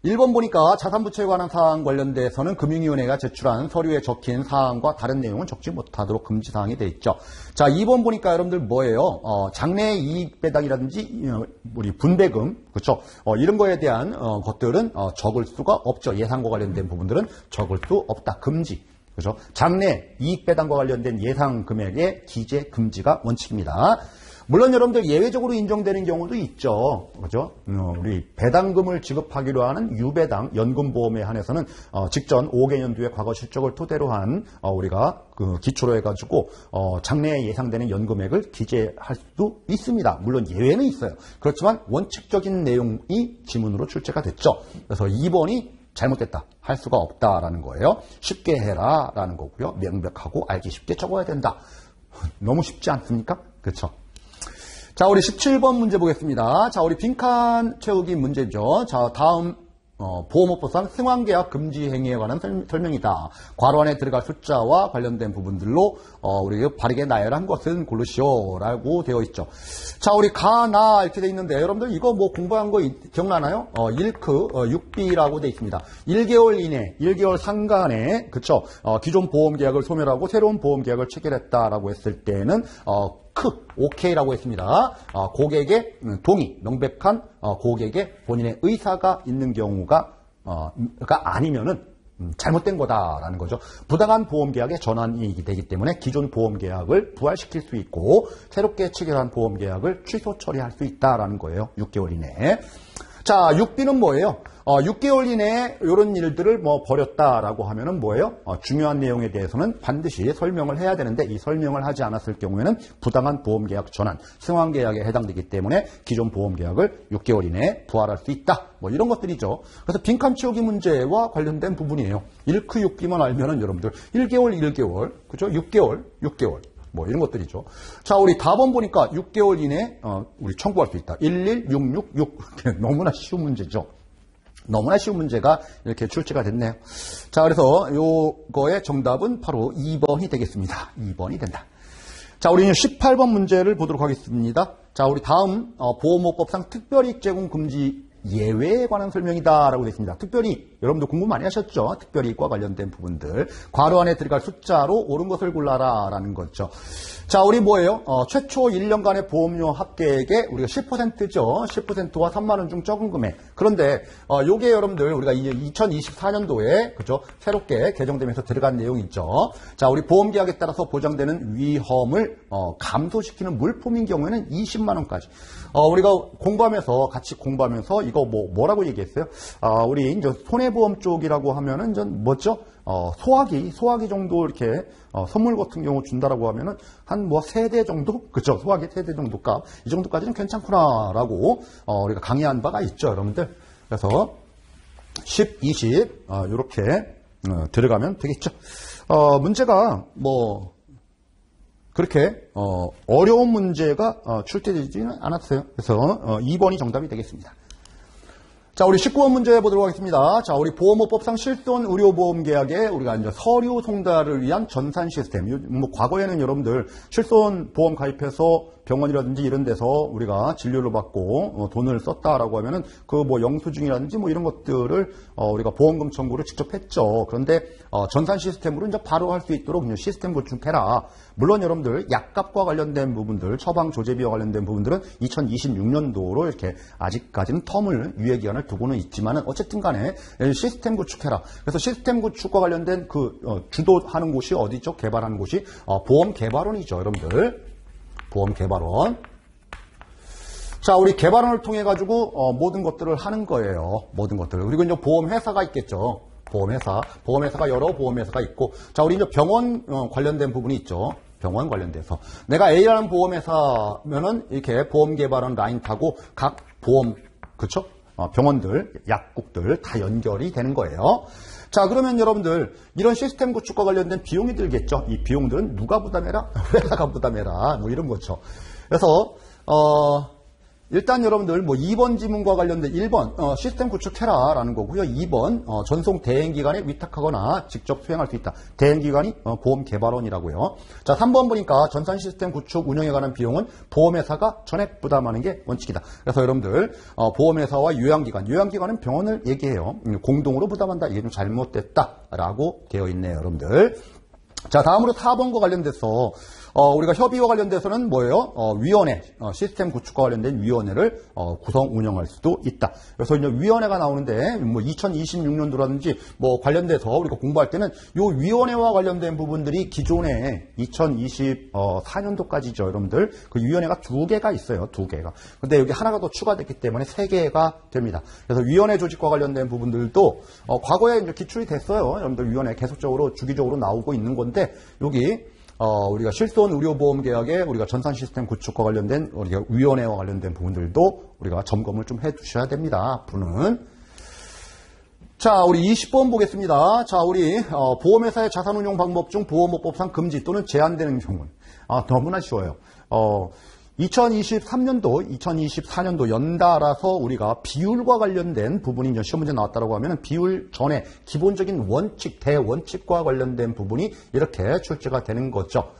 A: 1번 보니까 자산부채에 관한 사항 관련돼서는 금융위원회가 제출한 서류에 적힌 사항과 다른 내용은 적지 못하도록 금지사항이 되어 있죠. 자, 2번 보니까 여러분들 뭐예요? 장래 이익 배당이라든지 우리 분배금, 그렇죠? 이런 거에 대한 것들은 적을 수가 없죠. 예상과 관련된 부분들은 적을 수 없다. 금지. 그렇죠? 장래 이익 배당과 관련된 예상 금액의 기재 금지가 원칙입니다. 물론 여러분들 예외적으로 인정되는 경우도 있죠. 그죠? 우리 배당금을 지급하기로 하는 유배당 연금보험에 한해서는 직전 5개년도의 과거 실적을 토대로 한 우리가 그 기초로 해가지고 장래에 예상되는 연금액을 기재할 수도 있습니다. 물론 예외는 있어요. 그렇지만 원칙적인 내용이 지문으로 출제가 됐죠. 그래서 2번이 잘못됐다. 할 수가 없다라는 거예요. 쉽게 해라라는 거고요. 명백하고 알기 쉽게 적어야 된다. 너무 쉽지 않습니까? 그렇죠? 자, 우리 17번 문제 보겠습니다. 자, 우리 빈칸 채우기 문제죠. 자, 다음 보험업법상 승환계약 금지 행위에 관한 설명이다. 괄호 안에 들어갈 숫자와 관련된 부분들로 우리 바르게 나열한 것은 고르시오라고 되어 있죠. 자, 우리 가나 이렇게 되어 있는데 여러분들 이거 뭐 공부한 거 기억나나요? 1크 6B라고 되어 있습니다. 1개월 이내, 1개월 상간에 그쵸? 기존 보험계약을 소멸하고 새로운 보험계약을 체결했다라고 했을 때는 OK라고 했습니다. 고객의 동의, 명백한 고객의 본인의 의사가 있는 경우가 아니면은 잘못된 거다라는 거죠. 부당한 보험계약의 전환이 되기 때문에 기존 보험계약을 부활시킬 수 있고 새롭게 체결한 보험계약을 취소 처리할 수 있다라는 거예요. 6개월 이내에. 자, 6B는 뭐예요? 6개월 이내에 이런 일들을 벌였다라고 하면은 뭐예요? 중요한 내용에 대해서는 반드시 설명을 해야 되는데 이 설명을 하지 않았을 경우에는 부당한 보험계약 전환, 승환계약에 해당되기 때문에 기존 보험계약을 6개월 이내에 부활할 수 있다. 이런 것들이죠. 그래서 빈칸 채우기 문제와 관련된 부분이에요. 1크 6B만 알면은 여러분들 1개월, 그죠? 6개월. 이런 것들이죠. 자, 우리 답은 보니까 6개월 이내에 우리 청구할 수 있다. 11666. 너무나 쉬운 문제죠. 너무나 쉬운 문제가 이렇게 출제가 됐네요. 자, 그래서 요거의 정답은 바로 2번이 되겠습니다. 2번이 된다. 자, 우리는 18번 문제를 보도록 하겠습니다. 자, 우리 다음 보험업법상 특별이익 제공 금지 예외에 관한 설명이다라고 되어 있습니다. 특별히 여러분도 공부 많이 하셨죠? 특별이익과 관련된 부분들. 괄호 안에 들어갈 숫자로 옳은 것을 골라라라는 거죠. 자, 우리 뭐예요? 최초 1년간의 보험료 합계액의 우리가 10%죠. 10%와 3만 원 중 적은 금액. 그런데 요게 여러분들 우리가 2024년도에 그죠? 새롭게 개정되면서 들어간 내용이 있죠. 자, 우리 보험계약에 따라서 보장되는 위험을 감소시키는 물품인 경우에는 20만 원까지. 우리가 같이 공부하면서 이거 뭐라고 얘기했어요? 우리 이제 손해보험 쪽이라고 하면은 전 뭐죠? 소화기 정도 이렇게 선물 같은 경우 준다라고 하면은 한 세 대 정도? 그죠? 소화기 3대 정도 값. 이 정도까지는 괜찮구나라고 우리가 강의한 바가 있죠, 여러분들. 그래서 10, 20 이렇게 들어가면 되겠죠. 문제가 그렇게 어려운 문제가 출제되지는 않았어요. 그래서 2번이 정답이 되겠습니다. 자, 우리 19번 문제 보도록 하겠습니다. 자, 우리 보험업법상 실손 의료보험 계약에 우리가 이제 서류 송달을 위한 전산 시스템. 과거에는 여러분들 실손 보험 가입해서 병원이라든지 이런 데서 우리가 진료를 받고 돈을 썼다라고 하면은 영수증이라든지 이런 것들을 우리가 보험금 청구를 직접 했죠. 그런데 전산 시스템으로 이제 바로 할 수 있도록 시스템 구축해라. 물론 여러분들 약값과 관련된 부분들, 처방 조제비와 관련된 부분들은 2026년도로 이렇게 아직까지는 유예 기간을 두고는 있지만은 어쨌든 간에 시스템 구축해라. 그래서 시스템 구축과 관련된 주도하는 곳이 어디죠? 개발하는 곳이 보험개발원이죠, 여러분들. 보험개발원. 자, 우리 개발원을 통해 가지고 모든 것들을 하는 거예요. 모든 것들. 그리고 이제 보험회사가 있겠죠. 보험회사가 여러 보험회사가 있고, 자, 우리 이제 병원 관련된 부분이 있죠. 병원 관련돼서 내가 A라는 보험회사면은 이렇게 보험개발원 라인 타고 각 보험 그쵸? 병원들, 약국들 다 연결이 되는 거예요. 자, 그러면 여러분들 이런 시스템 구축과 관련된 비용이 들겠죠. 이 비용들은 누가 부담해라? 회사가 부담해라. 이런 거죠. 그래서 일단 여러분들 2번 지문과 관련된 1번 시스템 구축해라 라는 거고요. 2번 전송 대행기관에 위탁하거나 직접 수행할 수 있다. 대행기관이 보험개발원이라고요. 자, 3번 보니까 전산 시스템 구축 운영에 관한 비용은 보험회사가 전액 부담하는 게 원칙이다. 그래서 여러분들 보험회사와 요양기관은 병원을 얘기해요. 공동으로 부담한다. 이게 좀 잘못됐다라고 되어 있네요, 여러분들. 자, 다음으로 4번과 관련돼서 우리가 협의와 관련돼서는 뭐예요? 위원회, 시스템 구축과 관련된 위원회를 구성 운영할 수도 있다. 그래서 이제 위원회가 나오는데 뭐 2026년도라든지 뭐 관련돼서 우리가 공부할 때는 요 위원회와 관련된 부분들이 기존에 2024년도까지죠, 여러분들. 그 위원회가 2개가 있어요, 2개가. 근데 여기 하나가 더 추가됐기 때문에 3개가 됩니다. 그래서 위원회 조직과 관련된 부분들도 과거에 이제 기출이 됐어요. 여러분들 위원회 계속적으로 주기적으로 나오고 있는 건데 여기 우리가 실손 의료보험 계약에 우리가 전산 시스템 구축과 관련된 우리가 위원회와 관련된 부분들도 우리가 점검을 좀 해 주셔야 됩니다. 앞으로는. 자, 우리 20번 보겠습니다. 자, 우리 보험회사의 자산운용 방법 중 보험업법상 금지 또는 제한되는 경우는 너무나 쉬워요. 2023년도, 2024년도 연달아서 우리가 비율과 관련된 부분이 이제 시험 문제 나왔다고 하면 비율 전에 기본적인 원칙, 대원칙과 관련된 부분이 이렇게 출제가 되는 거죠.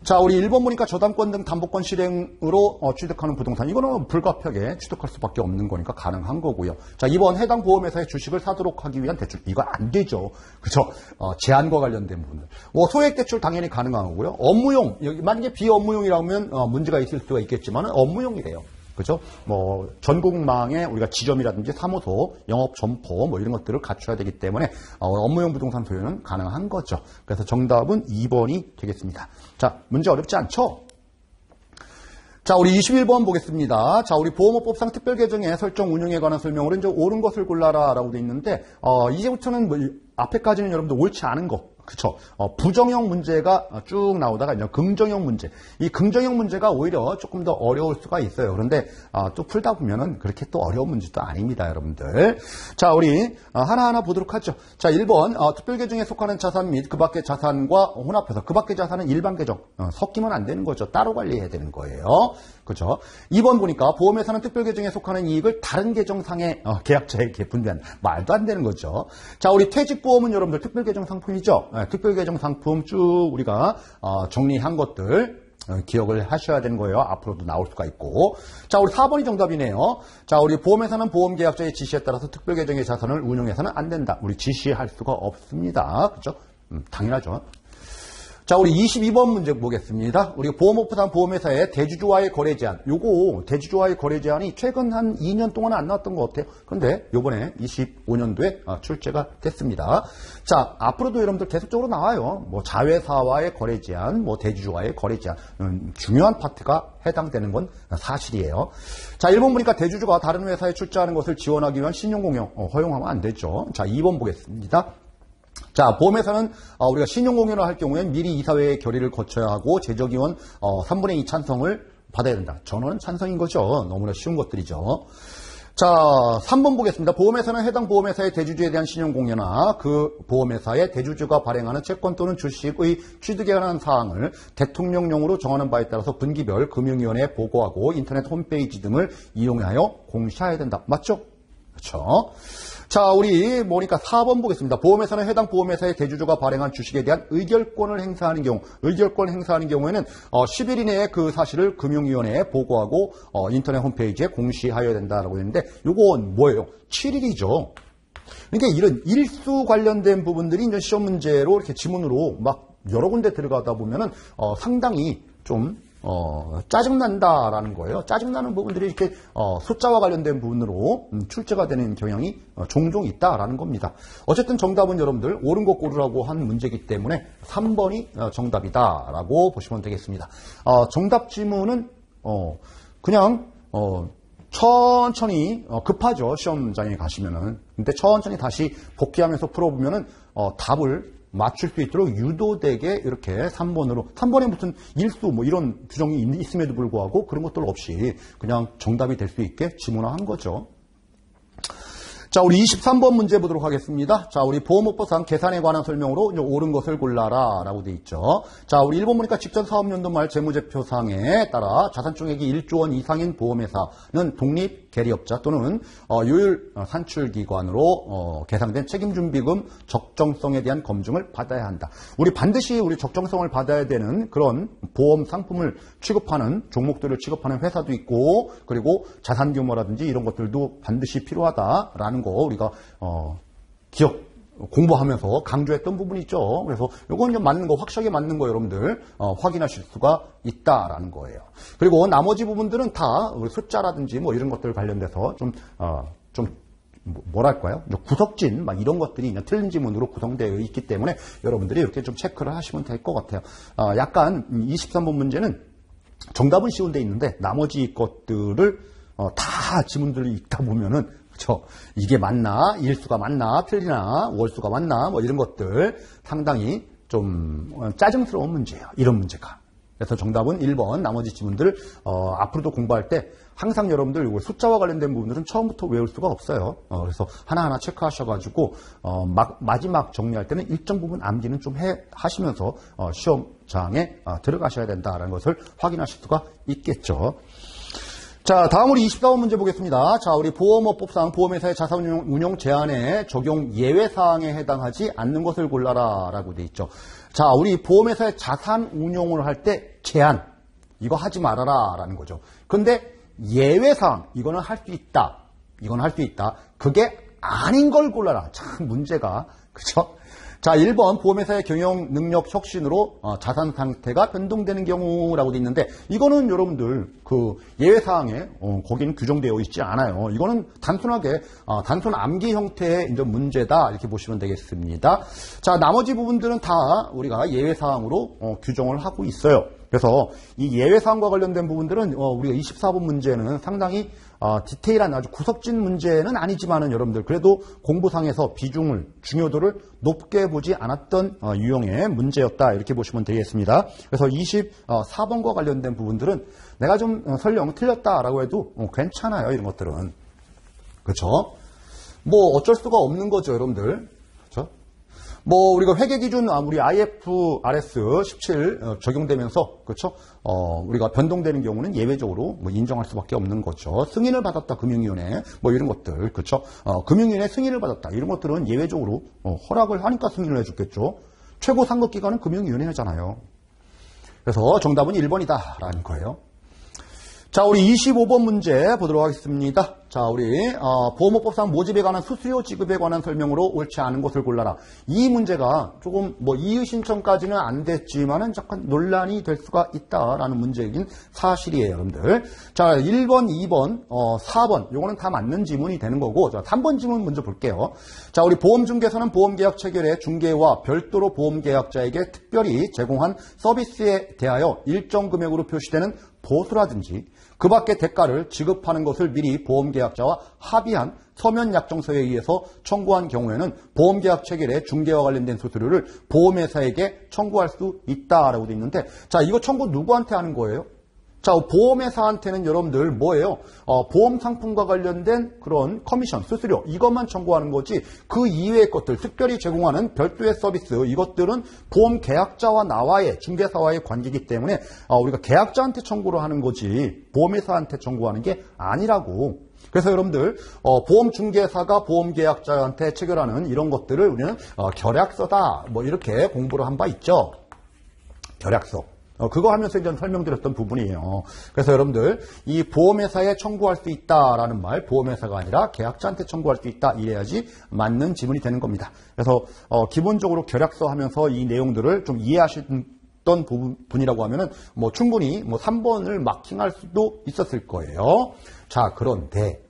A: 자, 우리 1번 보니까 저당권 등 담보권 실행으로 취득하는 부동산. 이거는 불가피하게 취득할 수밖에 없는 거니까 가능한 거고요. 자, 2번 해당 보험회사의 주식을 사도록 하기 위한 대출. 이거 안 되죠. 그죠? 제한과 관련된 부분들. 소액 대출 당연히 가능한 거고요. 업무용. 만약에 비업무용이라면 문제가 있을 수가 있겠지만 업무용이래요. 그죠? 뭐, 전국망에 우리가 지점이라든지 사무소, 영업 점포, 뭐 이런 것들을 갖춰야 되기 때문에, 업무용 부동산 소유는 가능한 거죠. 그래서 정답은 2번이 되겠습니다. 자, 문제 어렵지 않죠? 자, 우리 21번 보겠습니다. 자, 우리 보험업법상 특별계정의 설정 운영에 관한 설명으로 이제 옳은 것을 골라라 라고 돼 있는데, 이제부터는 뭐, 앞에까지는 여러분들 옳지 않은 것. 그쵸. 부정형 문제가 쭉 나오다가 이제 긍정형 문제. 이 긍정형 문제가 오히려 조금 더 어려울 수가 있어요. 그런데 또 풀다 보면은 그렇게 또 어려운 문제도 아닙니다, 여러분들. 자, 우리 하나하나 보도록 하죠. 자, 1번 특별계정에 속하는 자산 및 그 밖의 자산과 혼합해서 그 밖의 자산은 일반 계정 섞이면 안 되는 거죠. 따로 관리해야 되는 거예요. 그죠. 2번 보니까 보험회사는 특별계정에 속하는 이익을 다른 계정상의 계약자에게 분배한다. 말도 안 되는 거죠. 자, 우리 퇴직보험은 여러분들 특별계정 상품이죠. 특별계정 상품 쭉 우리가 정리한 것들 기억을 하셔야 되는 거예요. 앞으로도 나올 수가 있고. 자, 우리 4번이 정답이네요. 자, 우리 보험회사는 보험계약자의 지시에 따라서 특별계정의 자산을 운용해서는 안 된다. 우리 지시할 수가 없습니다. 그렇죠? 당연하죠. 자, 우리 22번 문제 보겠습니다. 우리 보험업보상 보험회사의 대주주와의 거래 제한. 요거 대주주와의 거래 제한이 최근 한 2년 동안 안 나왔던 것 같아요. 그런데 요번에 25년도에 출제가 됐습니다. 자, 앞으로도 여러분들 계속적으로 나와요. 뭐 자회사와의 거래 제한, 뭐 대주주와의 거래 제한. 중요한 파트가 해당되는 건 사실이에요. 자, 1번 보니까 대주주가 다른 회사에 출자하는 것을 지원하기 위한 신용공여 허용하면 안 되죠. 자, 2번 보겠습니다. 자, 보험회사는 우리가 신용공여를 할 경우엔 미리 이사회의 결의를 거쳐야 하고 재적의원 3분의 2 찬성을 받아야 된다. 전원은 찬성인 거죠. 너무나 쉬운 것들이죠. 자, 3번 보겠습니다. 보험회사는 해당 보험회사의 대주주에 대한 신용공여나 그 보험회사의 대주주가 발행하는 채권 또는 주식의 취득에 관한 사항을 대통령령으로 정하는 바에 따라서 분기별 금융위원회에 보고하고 인터넷 홈페이지 등을 이용하여 공시해야 된다. 맞죠? 그렇죠. 자, 우리 보니까 4번 보겠습니다. 보험회사는 해당 보험회사의 대주주가 발행한 주식에 대한 의결권을 행사하는 경우, 의결권 행사하는 경우에는 10일 이내에 그 사실을 금융위원회에 보고하고 인터넷 홈페이지에 공시하여야 된다라고 했는데 요건 뭐예요? 7일이죠. 그러니까 이런 일수 관련된 부분들이 이제 시험 문제로 이렇게 지문으로 막 여러 군데 들어가다 보면은 상당히 좀 짜증난다라는 거예요. 짜증나는 부분들이 이렇게 숫자와 관련된 부분으로 출제가 되는 경향이 종종 있다라는 겁니다. 어쨌든 정답은 여러분들 옳은 것 고르라고 한 문제이기 때문에 3번이 정답이다라고 보시면 되겠습니다. 정답 지문은 그냥 천천히 급하죠. 시험장에 가시면은. 근데 천천히 다시 복귀하면서 풀어보면은 답을 맞출 수 있도록 유도되게 이렇게 3번에 무슨 일수 뭐 이런 규정이 있음에도 불구하고 그런 것들 없이 그냥 정답이 될 수 있게 지문화한 거죠. 자, 우리 23번 문제 보도록 하겠습니다. 자, 우리 보험업법상 계산에 관한 설명으로 이제 옳은 것을 골라라 라고 돼 있죠. 자, 우리 1번 보니까 직전 사업연도 말 재무제표상에 따라 자산총액이 1조 원 이상인 보험회사는 독립 계리업자 또는 요율 산출기관으로 계상된 책임준비금 적정성에 대한 검증을 받아야 한다. 우리 반드시 우리 적정성을 받아야 되는 그런 보험 상품을 취급하는 종목들을 취급하는 회사도 있고 그리고 자산 규모라든지 이런 것들도 반드시 필요하다라는 거 우리가 기억 공부하면서 강조했던 부분이 있죠. 그래서 이건 좀 맞는 거, 확실하게 맞는 거 여러분들 확인하실 수가 있다라는 거예요. 그리고 나머지 부분들은 다 우리 숫자라든지 뭐 이런 것들 관련돼서 좀 뭐랄까요? 구석진 막 이런 것들이 그냥 틀린 지문으로 구성되어 있기 때문에 여러분들이 이렇게 좀 체크를 하시면 될 것 같아요. 약간 23번 문제는 정답은 쉬운 데 있는데 나머지 것들을 다 지문들을 읽다 보면은 그렇죠. 이게 맞나? 일수가 맞나? 틀리나? 월수가 맞나? 뭐 이런 것들 상당히 좀 짜증스러운 문제예요. 이런 문제가. 그래서 정답은 1번 나머지 지문들 앞으로도 공부할 때 항상 여러분들 숫자와 관련된 부분들은 처음부터 외울 수가 없어요. 그래서 하나하나 체크하셔가지고 마지막 정리할 때는 일정 부분 암기는 좀 하시면서 시험장에 들어가셔야 된다는 것을 확인하실 수가 있겠죠. 자, 다음 우리 24번 문제 보겠습니다. 자, 우리 보험업법상 보험회사의 자산운용 제한에 적용 예외사항에 해당하지 않는 것을 골라라 라고 돼 있죠. 자, 우리 보험회사의 자산운용을 할 때 제한, 이거 하지 말아라 라는 거죠. 근데 예외사항, 이거는 할 수 있다. 이건 할 수 있다. 그게 아닌 걸 골라라. 참 문제가, 그죠? 자, 1번 보험회사의 경영 능력 혁신으로 자산 상태가 변동되는 경우라고 돼 있는데 이거는 여러분들 그 예외사항에 거기는 규정되어 있지 않아요. 이거는 단순하게 단순 암기 형태의 이제 문제다 이렇게 보시면 되겠습니다. 자, 나머지 부분들은 다 우리가 예외사항으로 규정을 하고 있어요. 그래서 이 예외사항과 관련된 부분들은 우리가 24번 문제는 상당히 디테일한 아주 구석진 문제는 아니지만은 여러분들 그래도 공부상에서 비중을 중요도를 높게 보지 않았던 유형의 문제였다 이렇게 보시면 되겠습니다. 그래서 24번과 관련된 부분들은 내가 좀 설령 틀렸다라고 해도 괜찮아요. 이런 것들은 그렇죠. 뭐 어쩔 수가 없는 거죠, 여러분들. 그렇죠. 뭐 우리가 회계 기준 우리 IFRS 17 적용되면서 그렇죠. 우리가 변동되는 경우는 예외적으로 뭐 인정할 수밖에 없는 거죠. 승인을 받았다 금융위원회 뭐 이런 것들 그렇죠. 금융위원회 승인을 받았다 이런 것들은 예외적으로 허락을 하니까 승인을 해줬겠죠. 최고 상급 기관은 금융위원회잖아요. 그래서 정답은 1번이다라는 거예요. 자, 우리 25번 문제 보도록 하겠습니다. 자, 우리 보험업법상 모집에 관한 수수료 지급에 관한 설명으로 옳지 않은 것을 골라라. 이 문제가 조금 뭐 이의 신청까지는 안 됐지만은 약간 논란이 될 수가 있다라는 문제이긴 사실이에요, 여러분들. 자, 1번, 2번, 4번 요거는 다 맞는 지문이 되는 거고 자, 3번 지문 먼저 볼게요. 자, 우리 보험중개사는 보험계약 체결의 중개와 별도로 보험계약자에게 특별히 제공한 서비스에 대하여 일정 금액으로 표시되는 보수라든지 그 밖의 대가를 지급하는 것을 미리 보험계약자와 합의한 서면약정서에 의해서 청구한 경우에는 보험계약 체결의 중개와 관련된 수수료를 보험회사에게 청구할 수 있다라고 되어 있는데 자, 이거 청구 누구한테 하는 거예요? 자, 보험회사한테는 여러분들 뭐예요? 보험 상품과 관련된 그런 커미션, 수수료 이것만 청구하는 거지 그 이외의 것들, 특별히 제공하는 별도의 서비스 이것들은 보험 계약자와 나와의 중개사와의 관계이기 때문에 우리가 계약자한테 청구를 하는 거지 보험회사한테 청구하는 게 아니라고. 그래서 여러분들 보험 중개사가 보험 계약자한테 체결하는 이런 것들을 우리는 결약서다 뭐 이렇게 공부를 한 바 있죠. 결약서. 그거 하면서 이제 설명드렸던 부분이에요. 그래서 여러분들 이 보험회사에 청구할 수 있다라는 말 보험회사가 아니라 계약자한테 청구할 수 있다 이래야지 맞는 지문이 되는 겁니다. 그래서 기본적으로 결약서 하면서 이 내용들을 좀 이해하셨던 부분이라고 하면은 뭐 충분히 뭐 3번을 마킹할 수도 있었을 거예요. 자, 그런데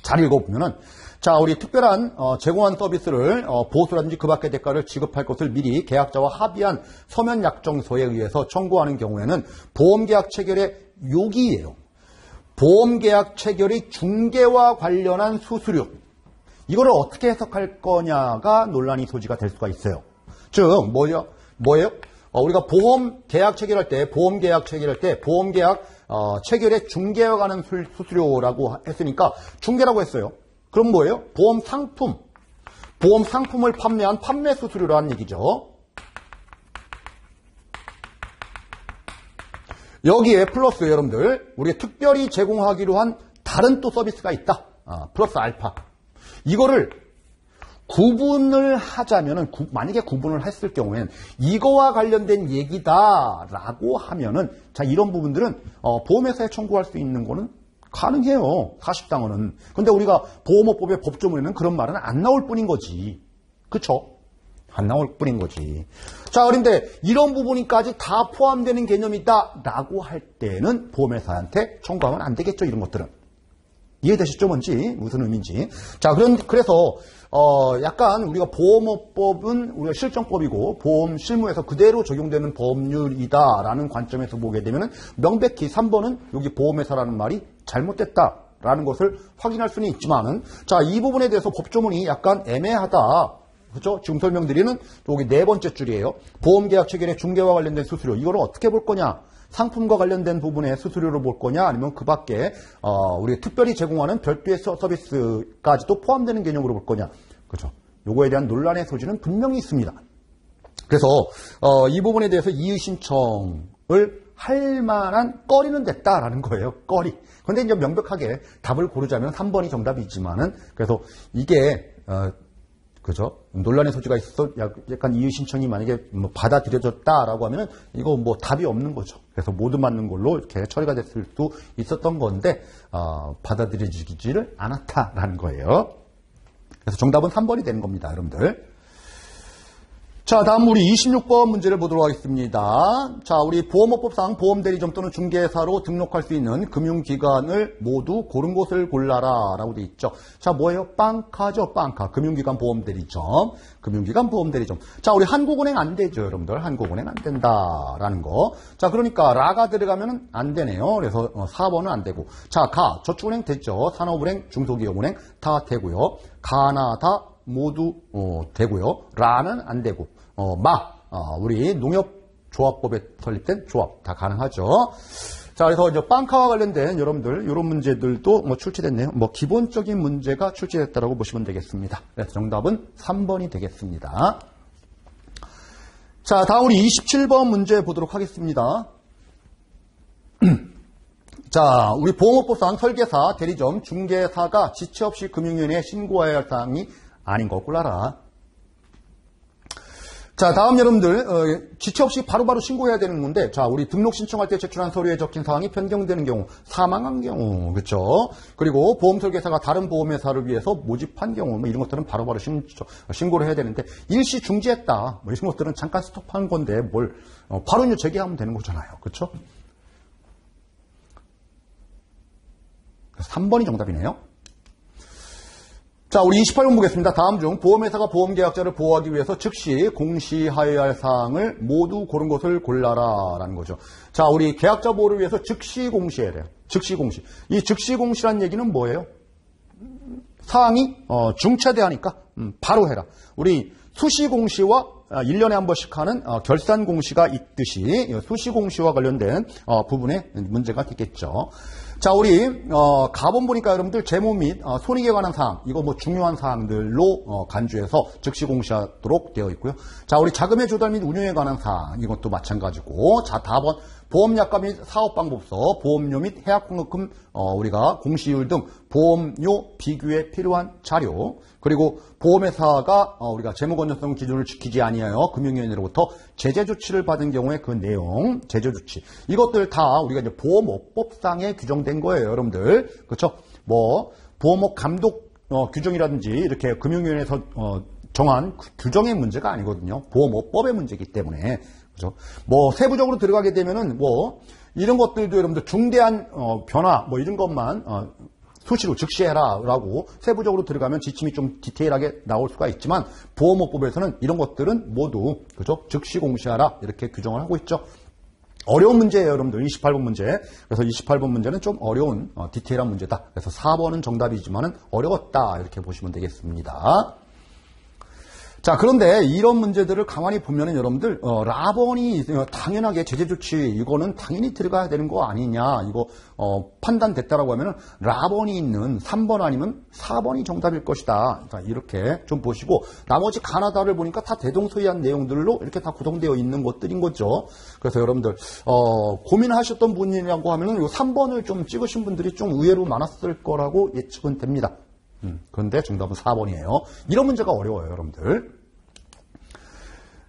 A: 잘 읽어보면은 자, 우리 특별한 제공한 서비스를 보수라든지 그 밖의 대가를 지급할 것을 미리 계약자와 합의한 서면 약정서에 의해서 청구하는 경우에는 보험계약 체결의 요기예요. 보험계약 체결의 중개와 관련한 수수료. 이거를 어떻게 해석할 거냐가 논란이 소지가 될 수가 있어요. 즉 뭐예요? 우리가 보험계약 체결할 때 보험계약 체결의 중개와 관한 수수료라고 했으니까 중개라고 했어요. 그럼 뭐예요? 보험 상품을 판매한 판매 수수료라는 얘기죠. 여기에 플러스 여러분들 우리 특별히 제공하기로 한 다른 또 서비스가 있다. 플러스 알파. 이거를 구분을 하자면은 만약에 구분을 했을 경우에는 이거와 관련된 얘기다라고 하면은 자, 이런 부분들은 보험회사에 청구할 수 있는 거는 가능해요. 40당원은. 근데 우리가 보험업법의 법조문에는 그런 말은 안 나올 뿐인 거지. 그쵸? 안 나올 뿐인 거지. 자, 그런데 이런 부분까지 다 포함되는 개념이다 라고 할 때는 보험회사한테 청구하면 안 되겠죠, 이런 것들은. 이해되시죠, 뭔지? 무슨 의미인지. 자, 그래서 약간 우리가 보험업법은 우리가 실정법이고 보험 실무에서 그대로 적용되는 법률이다라는 관점에서 보게 되면은 명백히 3번은 여기 보험회사라는 말이 잘못됐다라는 것을 확인할 수는 있지만은, 자, 이 부분에 대해서 법조문이 약간 애매하다. 그죠? 지금 설명드리는 여기 네 번째 줄이에요. 보험계약 체결의 중개와 관련된 수수료. 이거를 어떻게 볼 거냐? 상품과 관련된 부분의 수수료를 볼 거냐? 아니면 그 밖에 우리가 특별히 제공하는 별도의 서비스까지도 포함되는 개념으로 볼 거냐? 그죠? 요거에 대한 논란의 소지는 분명히 있습니다. 그래서 이 부분에 대해서 이의 신청을 할 만한 거리는 됐다라는 거예요. 거리. 근데 이제 명백하게 답을 고르자면 3번이 정답이지만은, 그래서 이게 그죠? 논란의 소지가 있어서 약간 이의 신청이 만약에 뭐 받아들여졌다라고 하면은 이거 뭐 답이 없는 거죠. 그래서 모두 맞는 걸로 이렇게 처리가 됐을 수도 있었던 건데 받아들여지지를 않았다라는 거예요. 그래서 정답은 3번이 되는 겁니다, 여러분들. 자, 다음 우리 26번 문제를 보도록 하겠습니다. 자, 우리 보험업법상 보험대리점 또는 중개사로 등록할 수 있는 금융기관을 모두 고른 곳을 골라라 라고 돼 있죠. 자, 뭐예요? 빵카죠, 빵카. 금융기관 보험대리점. 금융기관 보험대리점. 자, 우리 한국은행 안 되죠, 여러분들. 한국은행 안 된다라는 거. 자, 그러니까 라가 들어가면 안 되네요. 그래서 4번은 안 되고. 자, 가. 저축은행 됐죠. 산업은행, 중소기업은행 다 되고요. 가나 다 모두 되고요. 라는 안 되고. 우리 농협조합법에 설립된 조합 다 가능하죠. 자, 그래서 이제 빵카와 관련된 여러분들 이런 문제들도 뭐 출제됐네요. 뭐 기본적인 문제가 출제됐다라고 보시면 되겠습니다. 그래서 정답은 3번이 되겠습니다. 자, 다음 우리 27번 문제 보도록 하겠습니다. 자, 우리 보험업법상 설계사, 대리점, 중개사가 지체 없이 금융위원회에 신고해야 할 사항이 아닌 거 골라라. 자, 다음 여러분들 지체 없이 바로바로 신고해야 되는 건데, 자, 우리 등록 신청할 때 제출한 서류에 적힌 사항이 변경되는 경우, 사망한 경우, 그렇죠? 그리고 보험 설계사가 다른 보험회사를 위해서 모집한 경우, 뭐 이런 것들은 바로바로 신고를 해야 되는데, 일시 중지했다, 뭐 이런 것들은 잠깐 스톱한 건데 뭘 바로 이제 재개하면 되는 거잖아요, 그렇죠? 3번이 정답이네요. 자, 우리 28번 보겠습니다. 다음 중 보험회사가 보험계약자를 보호하기 위해서 즉시 공시하여야 할 사항을 모두 고른 것을 골라라 라는 거죠. 자, 우리 계약자 보호를 위해서 즉시 공시해야 돼요. 즉시 공시. 이 즉시 공시란 얘기는 뭐예요? 사항이 중차대하니까 바로 해라. 우리 수시 공시와 1년에 한 번씩 하는 결산 공시가 있듯이 수시 공시와 관련된 부분에 문제가 있겠죠. 자, 우리 가본 보니까 여러분들 재무 및 손익에 관한 사항, 이거 뭐 중요한 사항들로 간주해서 즉시 공시하도록 되어 있고요. 자, 우리 자금의 조달 및 운용에 관한 사항, 이것도 마찬가지고. 자, 다번 보험약관 및 사업방법서, 보험료 및 해약환급금 우리가 공시율 등 보험료 비교에 필요한 자료, 그리고 보험회사가 우리가 재무건전성 기준을 지키지 아니하여 금융위원회로부터 제재 조치를 받은 경우에 그 내용, 제재 조치, 이것들 다 우리가 이제 보험업법상에 규정된 거예요, 여러분들. 그렇죠? 뭐 보험업 감독 규정이라든지 이렇게 금융위원회에서 정한 규정의 문제가 아니거든요. 보험업법의 문제이기 때문에. 그죠? 뭐 세부적으로 들어가게 되면은 뭐 이런 것들도 여러분들 중대한 변화 뭐 이런 것만 수시로 즉시해라라고 세부적으로 들어가면 지침이 좀 디테일하게 나올 수가 있지만 보험업법에서는 이런 것들은 모두 그죠? 즉시 공시하라 이렇게 규정을 하고 있죠. 어려운 문제예요, 여러분들. 28번 문제. 그래서 28번 문제는 좀 어려운 디테일한 문제다. 그래서 4번은 정답이지만은 어려웠다 이렇게 보시면 되겠습니다. 자, 그런데 이런 문제들을 가만히 보면은 여러분들 라번이 당연하게 제재 조치 이거는 당연히 들어가야 되는 거 아니냐 이거 판단됐다라고 하면은 라번이 있는 3번 아니면 4번이 정답일 것이다. 자, 이렇게 좀 보시고 나머지 가나다를 보니까 다 대동소이한 내용들로 이렇게 다 구성되어 있는 것들인 거죠. 그래서 여러분들 고민하셨던 분이라고 하면은 이 3번을 좀 찍으신 분들이 좀 의외로 많았을 거라고 예측은 됩니다. 그런데 정답은 4번이에요. 이런 문제가 어려워요, 여러분들.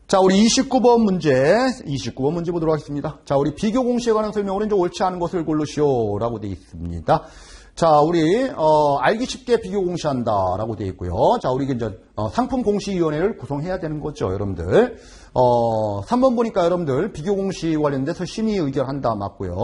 A: 자, 우리 29번 문제 보도록 하겠습니다. 자, 우리 비교 공시에 관한 설명으로 이제 옳지 않은 것을 고르시오라고 되어 있습니다. 자, 우리 알기 쉽게 비교 공시한다라고 되어 있고요. 자, 우리 이제 상품 공시위원회를 구성해야 되는 거죠, 여러분들. 3번 보니까 여러분들 비교 공시 관련돼서 심의 의결한다 맞고요.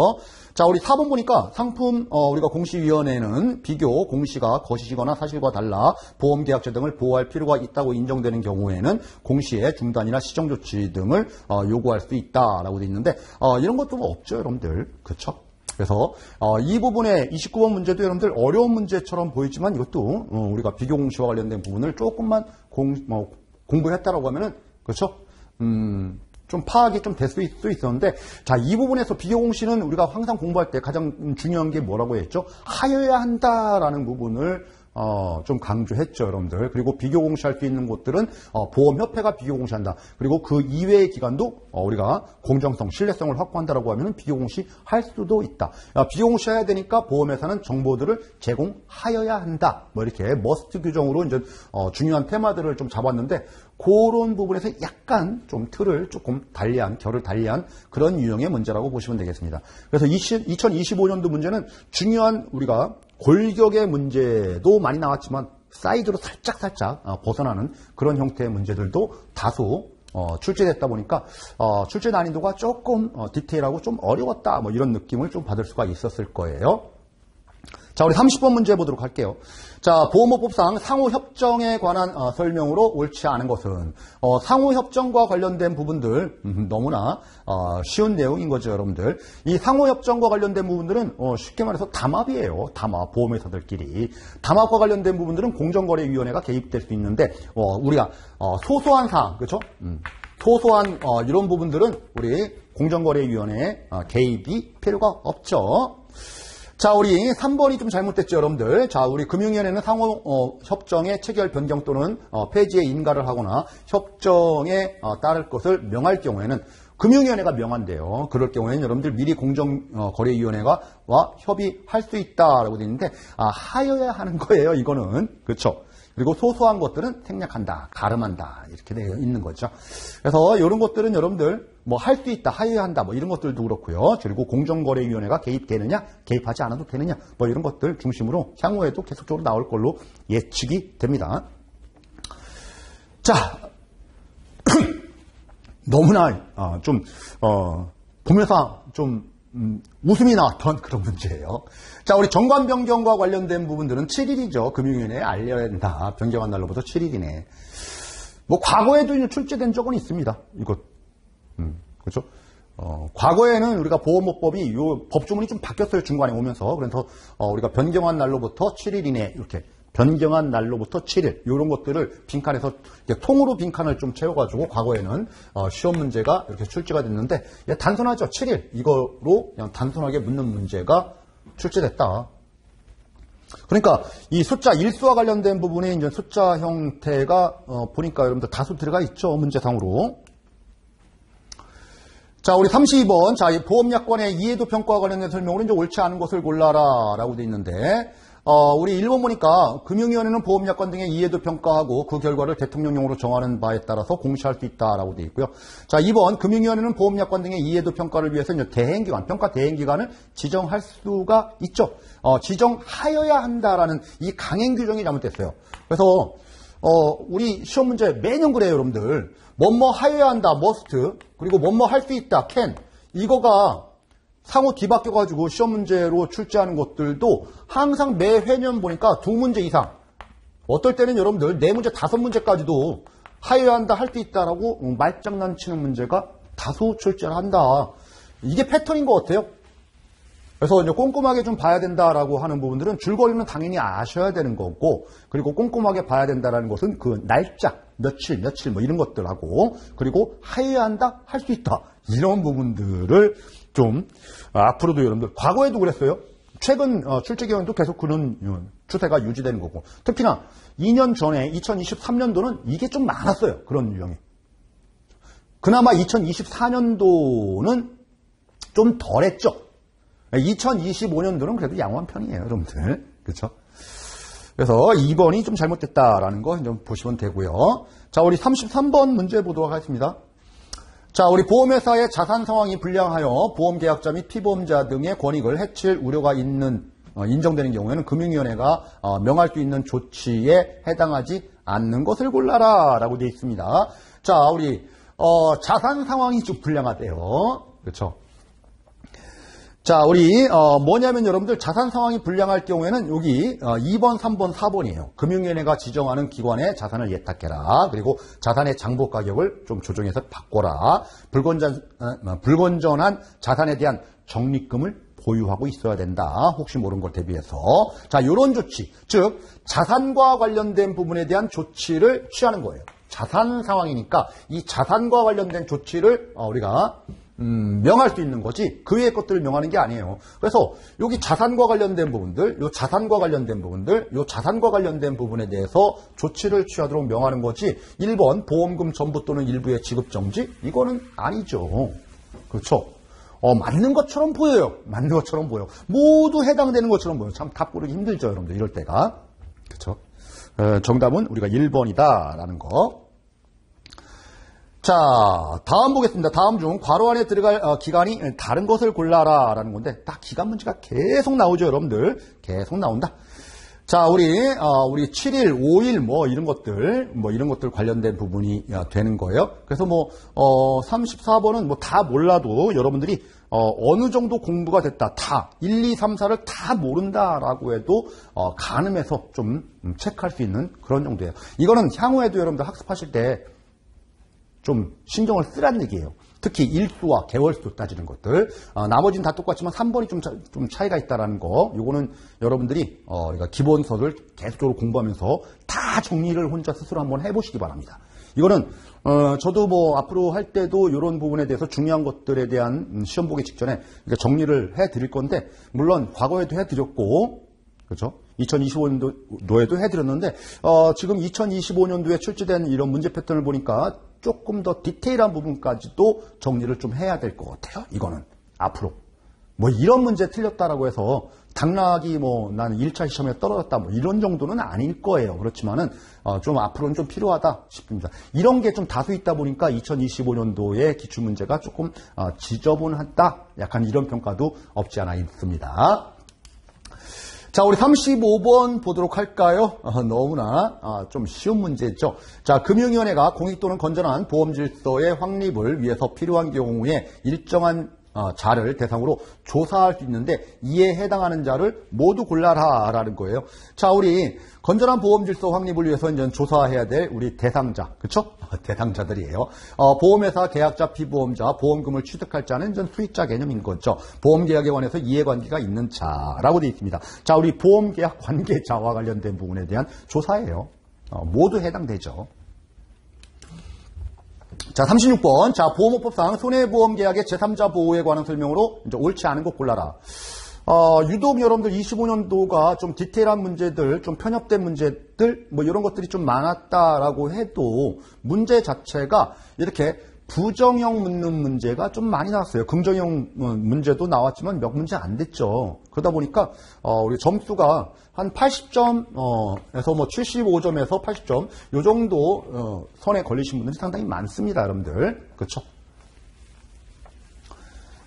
A: 자, 우리 4번 보니까 상품 우리가 공시위원회는 비교 공시가 거시시거나 사실과 달라 보험계약자 등을 보호할 필요가 있다고 인정되는 경우에는 공시의 중단이나 시정 조치 등을 요구할 수 있다라고 되어 있는데 이런 것도 없죠, 여러분들. 그렇죠? 그래서 이 부분의 29번 문제도 여러분들 어려운 문제처럼 보이지만 이것도 우리가 비교 공시와 관련된 부분을 조금만 공부했다라고 하면은 그렇죠? 좀 파악이 좀 될 수 있었는데, 자, 이 부분에서 비교 공시는 우리가 항상 공부할 때 가장 중요한 게 뭐라고 했죠? 하여야 한다라는 부분을 좀 강조했죠, 여러분들. 그리고 비교 공시할 수 있는 곳들은 보험협회가 비교 공시한다. 그리고 그 이외의 기관도 우리가 공정성, 신뢰성을 확보한다라고 하면 비교 공시할 수도 있다. 비교 공시해야 되니까 보험회사는 정보들을 제공하여야 한다. 뭐 이렇게 머스트 규정으로 이제 중요한 테마들을 좀 잡았는데 그런 부분에서 약간 좀 틀을 조금 결을 달리한 그런 유형의 문제라고 보시면 되겠습니다. 그래서 2025년도 문제는 중요한 우리가 골격의 문제도 많이 나왔지만 사이드로 살짝 벗어나는 그런 형태의 문제들도 다소 출제됐다 보니까 출제 난이도가 조금 디테일하고 좀 어려웠다 뭐 이런 느낌을 좀 받을 수가 있었을 거예요. 자, 우리 30번 문제 보도록 할게요. 자, 보험업법상 상호협정에 관한 설명으로 옳지 않은 것은 상호협정과 관련된 부분들 너무나 쉬운 내용인 거죠, 여러분들. 이 상호협정과 관련된 부분들은 쉽게 말해서 담합이에요. 담합, 보험회사들끼리. 담합과 관련된 부분들은 공정거래위원회가 개입될 수 있는데 우리가 소소한 사항, 그렇죠? 소소한 이런 부분들은 우리 공정거래위원회의 개입이 필요가 없죠. 자, 우리 3번이 좀 잘못됐죠, 여러분들. 자, 우리 금융위원회는 상호 협정의 체결 변경 또는 폐지에 인가를 하거나 협정에 따를 것을 명할 경우에는 금융위원회가 명한대요. 그럴 경우에는 여러분들 미리 공정거래위원회와 협의할 수 있다라고 되어 있는데 하여야 하는 거예요, 이거는. 그렇죠? 그리고 소소한 것들은 생략한다, 가름한다 이렇게 되어 있는 거죠. 그래서 이런 것들은 여러분들 뭐 할 수 있다, 하여야 한다 뭐 이런 것들도 그렇고요. 그리고 공정거래위원회가 개입되느냐, 개입하지 않아도 되느냐 뭐 이런 것들 중심으로 향후에도 계속적으로 나올 걸로 예측이 됩니다. 자, 너무나 좀 보면서 좀 웃음이 나왔던 그런 문제예요. 자, 우리 정관 변경과 관련된 부분들은 7일이죠. 금융위원회에 알려야 된다. 변경한 날로부터 7일이네. 뭐 과거에도 출제된 적은 있습니다. 이것. 그렇죠? 과거에는 우리가 보험업법이 요 법조문이 좀 바뀌었어요. 중간에 오면서. 그래서 우리가 변경한 날로부터 7일 이내 이렇게 변경한 날로부터 7일 이런 것들을 빈칸에서 통으로 빈칸을 좀 채워가지고 과거에는 시험 문제가 이렇게 출제가 됐는데 단순하죠. 7일 이거로 그냥 단순하게 묻는 문제가 출제됐다. 그러니까 이 숫자 일수와 관련된 부분에 이제 숫자 형태가 보니까 여러분들 다수 들어가 있죠. 문제상으로. 자, 우리 32번. 자, 이 보험약관의 이해도 평가와 관련된 설명으로 이제 옳지 않은 것을 골라라 라고 돼 있는데 우리 1번 보니까 금융위원회는 보험약관 등의 이해도 평가하고 그 결과를 대통령령으로 정하는 바에 따라서 공시할 수 있다라고 되어 있고요. 자, 2번 금융위원회는 보험약관 등의 이해도 평가를 위해서 이제 대행기관, 평가 대행기관을 지정할 수가 있죠. 지정하여야 한다라는 이 강행 규정이 잘못됐어요. 그래서 우리 시험 문제 매년 그래요, 여러분들. 뭐뭐 하여야 한다, must. 그리고 뭐뭐 할 수 있다, can. 이거가 상호 뒤바뀌어가지고 시험 문제로 출제하는 것들도 항상 매 회년 보니까 2문제 이상. 어떨 때는 여러분들 4문제, 5문제까지도 하여야 한다, 할 수 있다라고 말장난치는 문제가 다소 출제를 한다. 이게 패턴인 것 같아요. 그래서 이제 꼼꼼하게 좀 봐야 된다라고 하는 부분들은 줄거리는 당연히 아셔야 되는 거고, 그리고 꼼꼼하게 봐야 된다라는 것은 그 날짜, 며칠 뭐 이런 것들하고, 그리고 하여야 한다, 할 수 있다. 이런 부분들을 좀 앞으로도 여러분들 과거에도 그랬어요. 최근 출제 경향도 계속 그런 추세가 유지되는 거고, 특히나 2년 전에 2023년도는 이게 좀 많았어요. 그런 유형이. 그나마 2024년도는 좀 덜했죠. 2025년도는 그래도 양호한 편이에요, 여러분들. 그렇죠? 그래서 2번이 좀 잘못됐다라는 거 좀 보시면 되고요. 자, 우리 33번 문제 보도록 하겠습니다. 자, 우리 보험회사의 자산 상황이 불량하여 보험계약자 및 피보험자 등의 권익을 해칠 우려가 있는 인정되는 경우에는 금융위원회가 명할 수 있는 조치에 해당하지 않는 것을 골라라 라고 되어 있습니다. 자, 우리 자산 상황이 좀 불량하대요. 그렇죠? 자, 우리 뭐냐면 여러분들 자산 상황이 불량할 경우에는 여기 2번, 3번, 4번이에요. 금융위원회가 지정하는 기관에 자산을 예탁해라. 그리고 자산의 장부 가격을 좀 조정해서 바꿔라. 불건전한 자산에 대한 적립금을 보유하고 있어야 된다. 혹시 모르는 걸 대비해서. 자, 이런 조치, 즉 자산과 관련된 부분에 대한 조치를 취하는 거예요. 자산 상황이니까 이 자산과 관련된 조치를 우리가 명할 수 있는 거지 그 외의 것들을 명하는 게 아니에요. 그래서 여기 자산과 관련된 부분들, 요 자산과 관련된 부분들, 요 자산과 관련된 부분에 대해서 조치를 취하도록 명하는 거지 1번 보험금 전부 또는 일부의 지급 정지? 이거는 아니죠. 그렇죠? 맞는 것처럼 보여요. 맞는 것처럼 보여. 모두 해당되는 것처럼 보여요. 참 답 고르기 힘들죠, 여러분들. 이럴 때가. 그렇죠? 정답은 우리가 1번이다라는 거. 자, 다음 보겠습니다. 다음 중 괄호 안에 들어갈 기간이 다른 것을 골라라 라는 건데 딱 기간 문제가 계속 나오죠, 여러분들. 계속 나온다. 자, 우리 7일, 5일 이런 것들 관련된 부분이 되는 거예요. 그래서 34번은 다 몰라도 여러분들이 어느 정도 공부가 됐다. 다 1, 2, 3, 4를 다 모른다라고 해도 가늠해서 좀 체크할 수 있는 그런 정도예요. 이거는 향후에도 여러분들 학습하실 때 좀 신경을 쓰란 얘기예요. 특히 일수와 개월수 따지는 것들. 나머지는 다 똑같지만 3번이 좀 차이가 있다라는 거. 요거는 여러분들이 그러니까 기본서를 계속적으로 공부하면서 다 정리를 혼자 스스로 한번 해보시기 바랍니다. 이거는 저도 앞으로 할 때도 이런 부분에 대해서 중요한 것들에 대한 시험 보기 직전에 정리를 해드릴 건데 물론 과거에도 해드렸고 그렇죠? 2025년도에도 해드렸는데 지금 2025년도에 출제된 이런 문제 패턴을 보니까 조금 더 디테일한 부분까지도 정리를 좀 해야 될 것 같아요. 이거는 앞으로 이런 문제 틀렸다라고 해서 당락이 나는 1차 시험에 떨어졌다 이런 정도는 아닐 거예요. 그렇지만은 좀 앞으로는 좀 필요하다 싶습니다. 이런 게 좀 다수 있다 보니까 2025년도의 기출문제가 조금 지저분하다 약간 이런 평가도 없지 않아 있습니다. 자, 우리 35번 보도록 할까요? 너무나 좀 쉬운 문제죠. 자, 금융위원회가 공익 또는 건전한 보험질서의 확립을 위해서 필요한 경우에 일정한 자를 대상으로 조사할 수 있는데 이에 해당하는 자를 모두 골라라라는 거예요. 자, 우리 건전한 보험질서 확립을 위해서 이제 조사해야 될 우리 대상자, 그렇죠? 대상자들이에요. 보험회사, 계약자, 피보험자, 보험금을 취득할 자는 이제 수익자 개념인 거죠. 보험계약에 관해서 이해관계가 있는 자라고 되어 있습니다. 자, 우리 보험계약 관계자와 관련된 부분에 대한 조사예요. 모두 해당되죠. 자, 36번. 자, 보험업법상 손해보험 계약의 제3자 보호에 관한 설명으로 이제 옳지 않은 것 골라라. 유독 여러분들 25년도가 좀 디테일한 문제들, 좀 편협된 문제들, 이런 것들이 좀 많았다라고 해도 문제 자체가 이렇게 부정형 묻는 문제가 좀 많이 나왔어요. 긍정형 문제도 나왔지만 몇 문제 안 됐죠. 그러다 보니까 우리 점수가 한 80점에서 75점에서 80점 요 정도 선에 걸리신 분들이 상당히 많습니다, 여러분들. 그렇죠?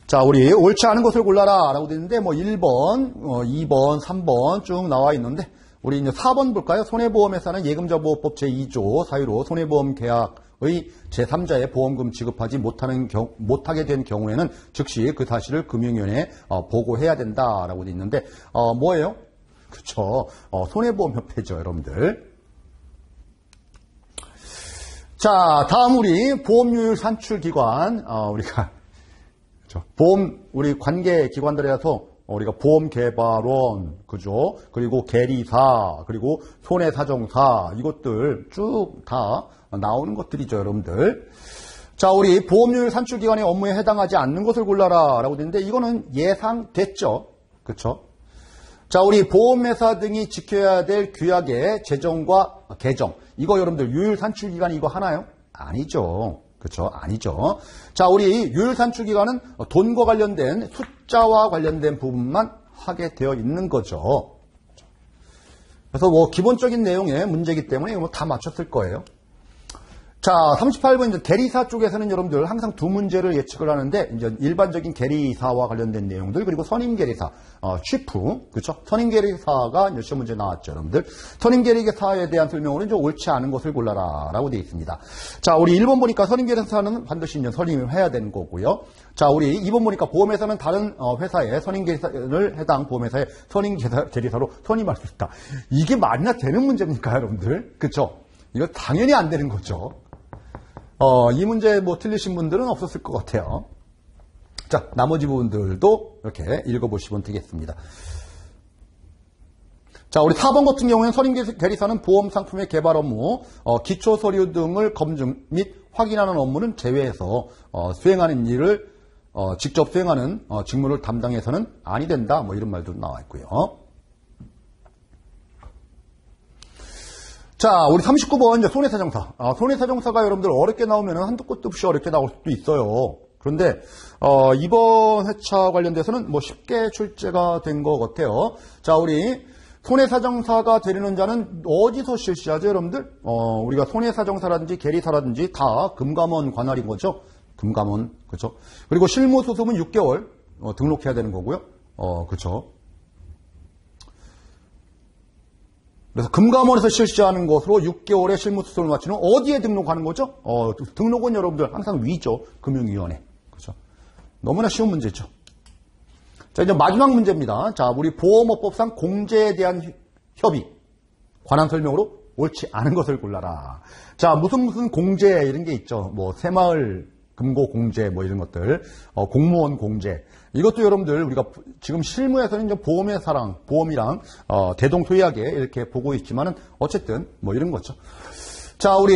A: 자, 우리 옳지 않은 것을 골라라 라고 되어 있는데 1번, 2번, 3번 쭉 나와 있는데 우리 이제 4번 볼까요? 손해보험회사는 예금자보호법 제2조 사유로 손해보험 계약의 제3자의 보험금 지급하지 못하게 된 경우에는 즉시 그 사실을 금융위원회에 보고해야 된다라고 되어 있는데 뭐예요? 그렇죠. 손해보험협회죠, 여러분들. 자, 다음 우리 보험료율 산출기관 우리가 그렇죠. 우리 관계기관들에서 우리가 보험개발원, 그죠? 그리고 계리사, 그리고 손해사정사, 이것들 쭉 다 나오는 것들이죠, 여러분들. 자, 우리 보험료율 산출기관의 업무에 해당하지 않는 것을 골라라 라고 되는데 이거는 예상됐죠. 그렇죠? 자, 우리 보험회사 등이 지켜야 될 규약의 제정과 개정. 이거 여러분들 유율 산출기관이 이거 하나요? 아니죠. 그렇죠? 아니죠. 자, 우리 유율 산출기관은 돈과 관련된 숫자와 관련된 부분만 하게 되어 있는 거죠. 그래서 기본적인 내용의 문제이기 때문에 다 맞췄을 거예요. 자, 38번 이제 계리사 쪽에서는 여러분들 항상 두 문제를 예측을 하는데 이제 일반적인 계리사와 관련된 내용들 그리고 선임 계리사, 쉬프, 그렇죠? 선임 계리사가 이제 시험 문제 나왔죠, 여러분들. 선임 계리사에 대한 설명으로 이제 옳지 않은 것을 골라라라고 되어 있습니다. 자, 우리 1번 보니까 선임 계리사는 반드시 이제 선임을 해야 되는 거고요. 자, 우리 2번 보니까 보험회사는 다른 회사의 선임 계리사를 해당 보험회사의 선임 계리사로 선임할 수 있다. 이게 말이나 되는 문제입니까, 여러분들? 그렇죠? 이거 당연히 안 되는 거죠. 이 문제 뭐 틀리신 분들은 없었을 것 같아요. 자, 나머지 부분들도 이렇게 읽어보시면 되겠습니다. 자, 우리 4번 같은 경우에는 선임 계리사는 보험 상품의 개발 업무, 기초 서류 등을 검증 및 확인하는 업무는 제외해서 수행하는 일을 직접 수행하는 직무를 담당해서는 아니 된다. 뭐 이런 말도 나와 있고요. 자, 우리 39번, 이제 손해사정사. 손해사정사가 여러분들 어렵게 나오면 한도 끝도 없이 어렵게 나올 수도 있어요. 그런데, 이번 회차 관련돼서는 뭐 쉽게 출제가 된 것 같아요. 자, 우리 손해사정사가 되려는 자는 어디서 실시하죠, 여러분들? 우리가 손해사정사라든지 계리사라든지 다 금감원 관할인 거죠. 금감원, 그렇죠? 그리고 실무소속은 6개월 등록해야 되는 거고요. 그렇죠? 그래서 금감원에서 실시하는 것으로 6개월의 실무소속을 마치는 어디에 등록하는 거죠? 등록은 여러분들 항상 위죠. 금융위원회. 그렇죠? 너무나 쉬운 문제죠. 자, 이제 마지막 문제입니다. 자, 우리 보험업법상 공제에 대한 협의 관한 설명으로 옳지 않은 것을 골라라. 자, 무슨 공제 이런 게 있죠. 뭐 새마을 금고 공제 뭐 이런 것들, 공무원 공제. 이것도 여러분들 우리가 지금 실무에서는 이제 보험회사랑 보험이랑 대동소이하게 이렇게 보고 있지만은 어쨌든 뭐 이런 거죠. 자, 우리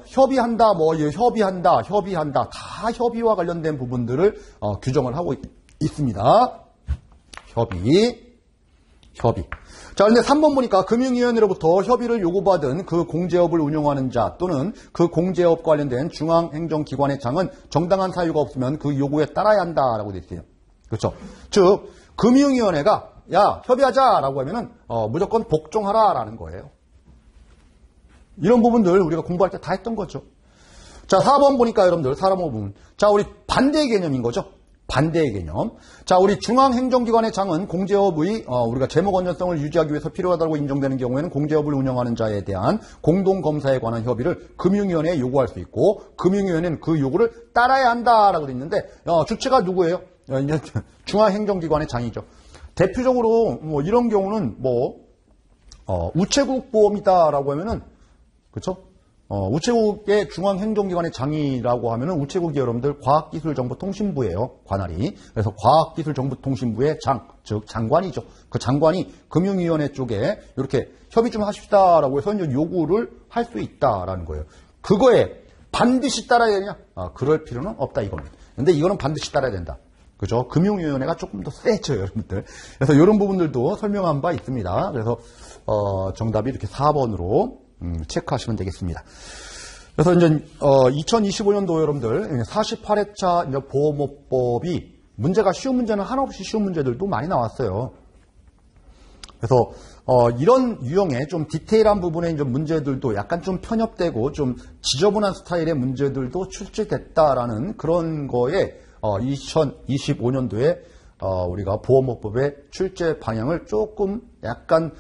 A: 협의한다, 뭐 협의한다 다 협의와 관련된 부분들을 규정을 하고 있습니다. 협의. 자, 근데 3번 보니까 금융위원회로부터 협의를 요구받은 그 공제업을 운영하는 자 또는 그 공제업 관련된 중앙행정기관의 장은 정당한 사유가 없으면 그 요구에 따라야 한다라고 되어 있어요. 그렇죠? 즉, 금융위원회가 야, 협의하자라고 하면은 무조건 복종하라라는 거예요. 이런 부분들 우리가 공부할 때 다 했던 거죠. 자, 4번 보니까 여러분들 4번 부분. 자, 우리 반대 개념인 거죠. 반대의 개념. 자, 우리 중앙행정기관의 장은 공제업의 우리가 재무 건전성을 유지하기 위해서 필요하다고 인정되는 경우에는 공제업을 운영하는 자에 대한 공동검사에 관한 협의를 금융위원회에 요구할 수 있고 금융위원회는 그 요구를 따라야 한다라고 되어 있는데 주체가 누구예요? 이제 중앙행정기관의 장이죠. 대표적으로 뭐 이런 경우는 뭐 우체국 보험이다라고 하면은 그렇죠? 우체국의 중앙행정기관의 장이라고 하면은 우체국이 여러분들 과학기술정보통신부예요. 관할이. 그래서 과학기술정보통신부의 장, 즉 장관이죠. 그 장관이 금융위원회 쪽에 이렇게 협의 좀 하십시다라고 해서 이제 요구를 할 수 있다라는 거예요. 그거에 반드시 따라야 되냐? 그럴 필요는 없다 이겁니다. 근데 이거는 반드시 따라야 된다. 그죠? 금융위원회가 조금 더 세죠, 여러분들. 그래서 이런 부분들도 설명한 바 있습니다. 그래서 정답이 이렇게 4번으로 체크하시면 되겠습니다. 그래서 이제 2025년도 여러분들 48회차 이제 보험업법이 문제가 쉬운 문제는 하나 없이 쉬운 문제들도 많이 나왔어요. 그래서 이런 유형의 좀 디테일한 부분의 이제 문제들도 약간 좀 편협되고 좀 지저분한 스타일의 문제들도 출제됐다라는 그런 거에 2025년도에 우리가 보험업법의 출제 방향을 조금 약간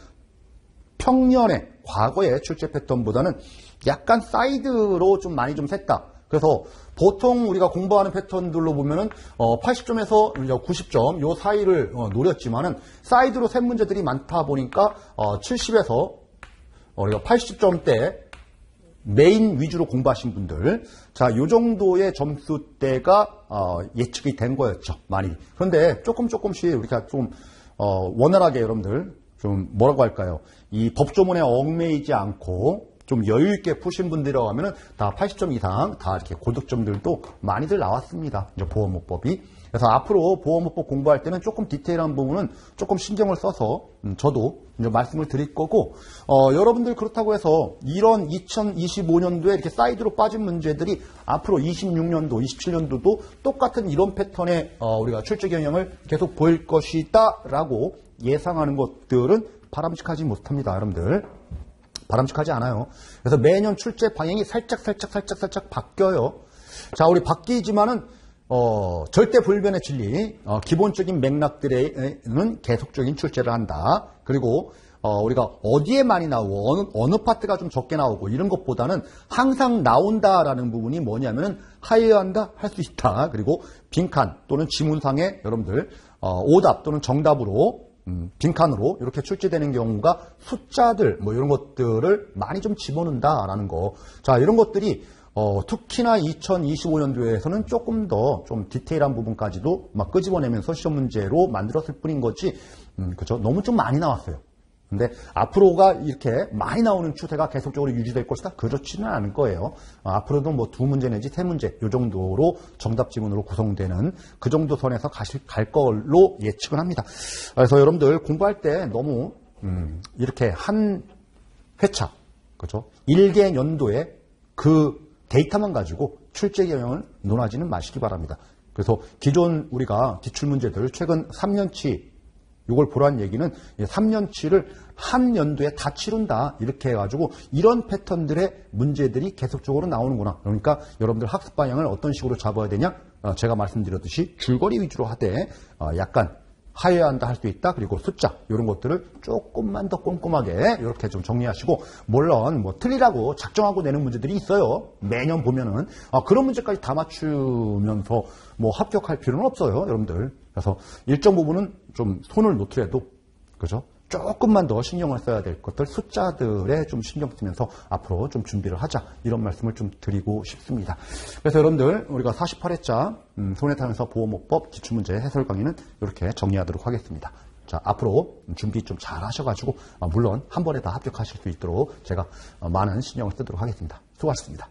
A: 평년의 과거의 출제 패턴보다는 약간 사이드로 좀 많이 좀 샜다. 그래서 보통 우리가 공부하는 패턴들로 보면은 80점에서 90점 요 사이를 노렸지만은 사이드로 샜 문제들이 많다 보니까 70에서 우리가 80점대 메인 위주로 공부하신 분들, 자, 요 정도의 점수대가 예측이 된 거였죠, 많이. 그런데 조금씩 우리가 좀 원활하게 여러분들 좀 뭐라고 할까요? 이 법조문에 얽매이지 않고 좀 여유 있게 푸신 분들이라고 하면은 다 80점 이상 다 이렇게 고득점들도 많이들 나왔습니다. 이제 보험업법이. 그래서 앞으로 보험업법 공부할 때는 조금 디테일한 부분은 조금 신경을 써서 저도 이제 말씀을 드릴 거고, 여러분들 그렇다고 해서 이런 2025년도에 이렇게 사이드로 빠진 문제들이 앞으로 26년도, 27년도도 똑같은 이런 패턴의 우리가 출제 경향을 계속 보일 것이다라고 예상하는 것들은 바람직하지 못합니다, 여러분들. 바람직하지 않아요. 그래서 매년 출제 방향이 살짝 바뀌어요. 자, 우리 바뀌지만은 절대 불변의 진리, 기본적인 맥락들에는 계속적인 출제를 한다. 그리고 우리가 어디에 많이 나오고 어느 파트가 좀 적게 나오고 이런 것보다는 항상 나온다라는 부분이 뭐냐면은 하회한다, 할 수 있다. 그리고 빈칸 또는 지문상에 여러분들 오답 또는 정답으로 빈칸으로 이렇게 출제되는 경우가 숫자들 뭐 이런 것들을 많이 좀 집어넣는다라는 거. 자, 이런 것들이 특히나 2025년도에서는 조금 더 좀 디테일한 부분까지도 막 끄집어내면서 시험 문제로 만들었을 뿐인 거지, 그죠? 너무 좀 많이 나왔어요. 근데 앞으로가 이렇게 많이 나오는 추세가 계속적으로 유지될 것이다? 그렇지는 않을 거예요. 앞으로도 뭐 2문제 내지 3문제 이 정도로 정답 지문으로 구성되는 그 정도 선에서 갈 걸로 예측을 합니다. 그래서 여러분들 공부할 때 너무 이렇게 한 회차, 그죠? 1개 연도에 그 데이터만 가지고 출제 경향을 논하지는 마시기 바랍니다. 그래서 기존 우리가 기출문제들 최근 3년치 이걸 보란 얘기는 3년치를 한 연도에 다 치른다 이렇게 해가지고 이런 패턴들의 문제들이 계속적으로 나오는구나. 그러니까 여러분들 학습 방향을 어떤 식으로 잡아야 되냐? 제가 말씀드렸듯이 줄거리 위주로 하되 약간 하회한다 할 수 있다. 그리고 숫자 이런 것들을 조금만 더 꼼꼼하게 이렇게 좀 정리하시고, 물론 뭐 틀리라고 작정하고 내는 문제들이 있어요. 매년 보면은 그런 문제까지 다 맞추면서 뭐 합격할 필요는 없어요, 여러분들. 그래서 일정 부분은 좀 손을 놓더라도, 그죠? 조금만 더 신경을 써야 될 것들, 숫자들에 좀 신경 쓰면서 앞으로 좀 준비를 하자, 이런 말씀을 좀 드리고 싶습니다. 그래서 여러분들 우리가 48회차 손해타면서 보호목법 기출문제 해설 강의는 이렇게 정리하도록 하겠습니다. 자, 앞으로 준비 좀 잘 하셔가지고 물론 한 번에 다 합격하실 수 있도록 제가 많은 신경을 쓰도록 하겠습니다. 수고하셨습니다.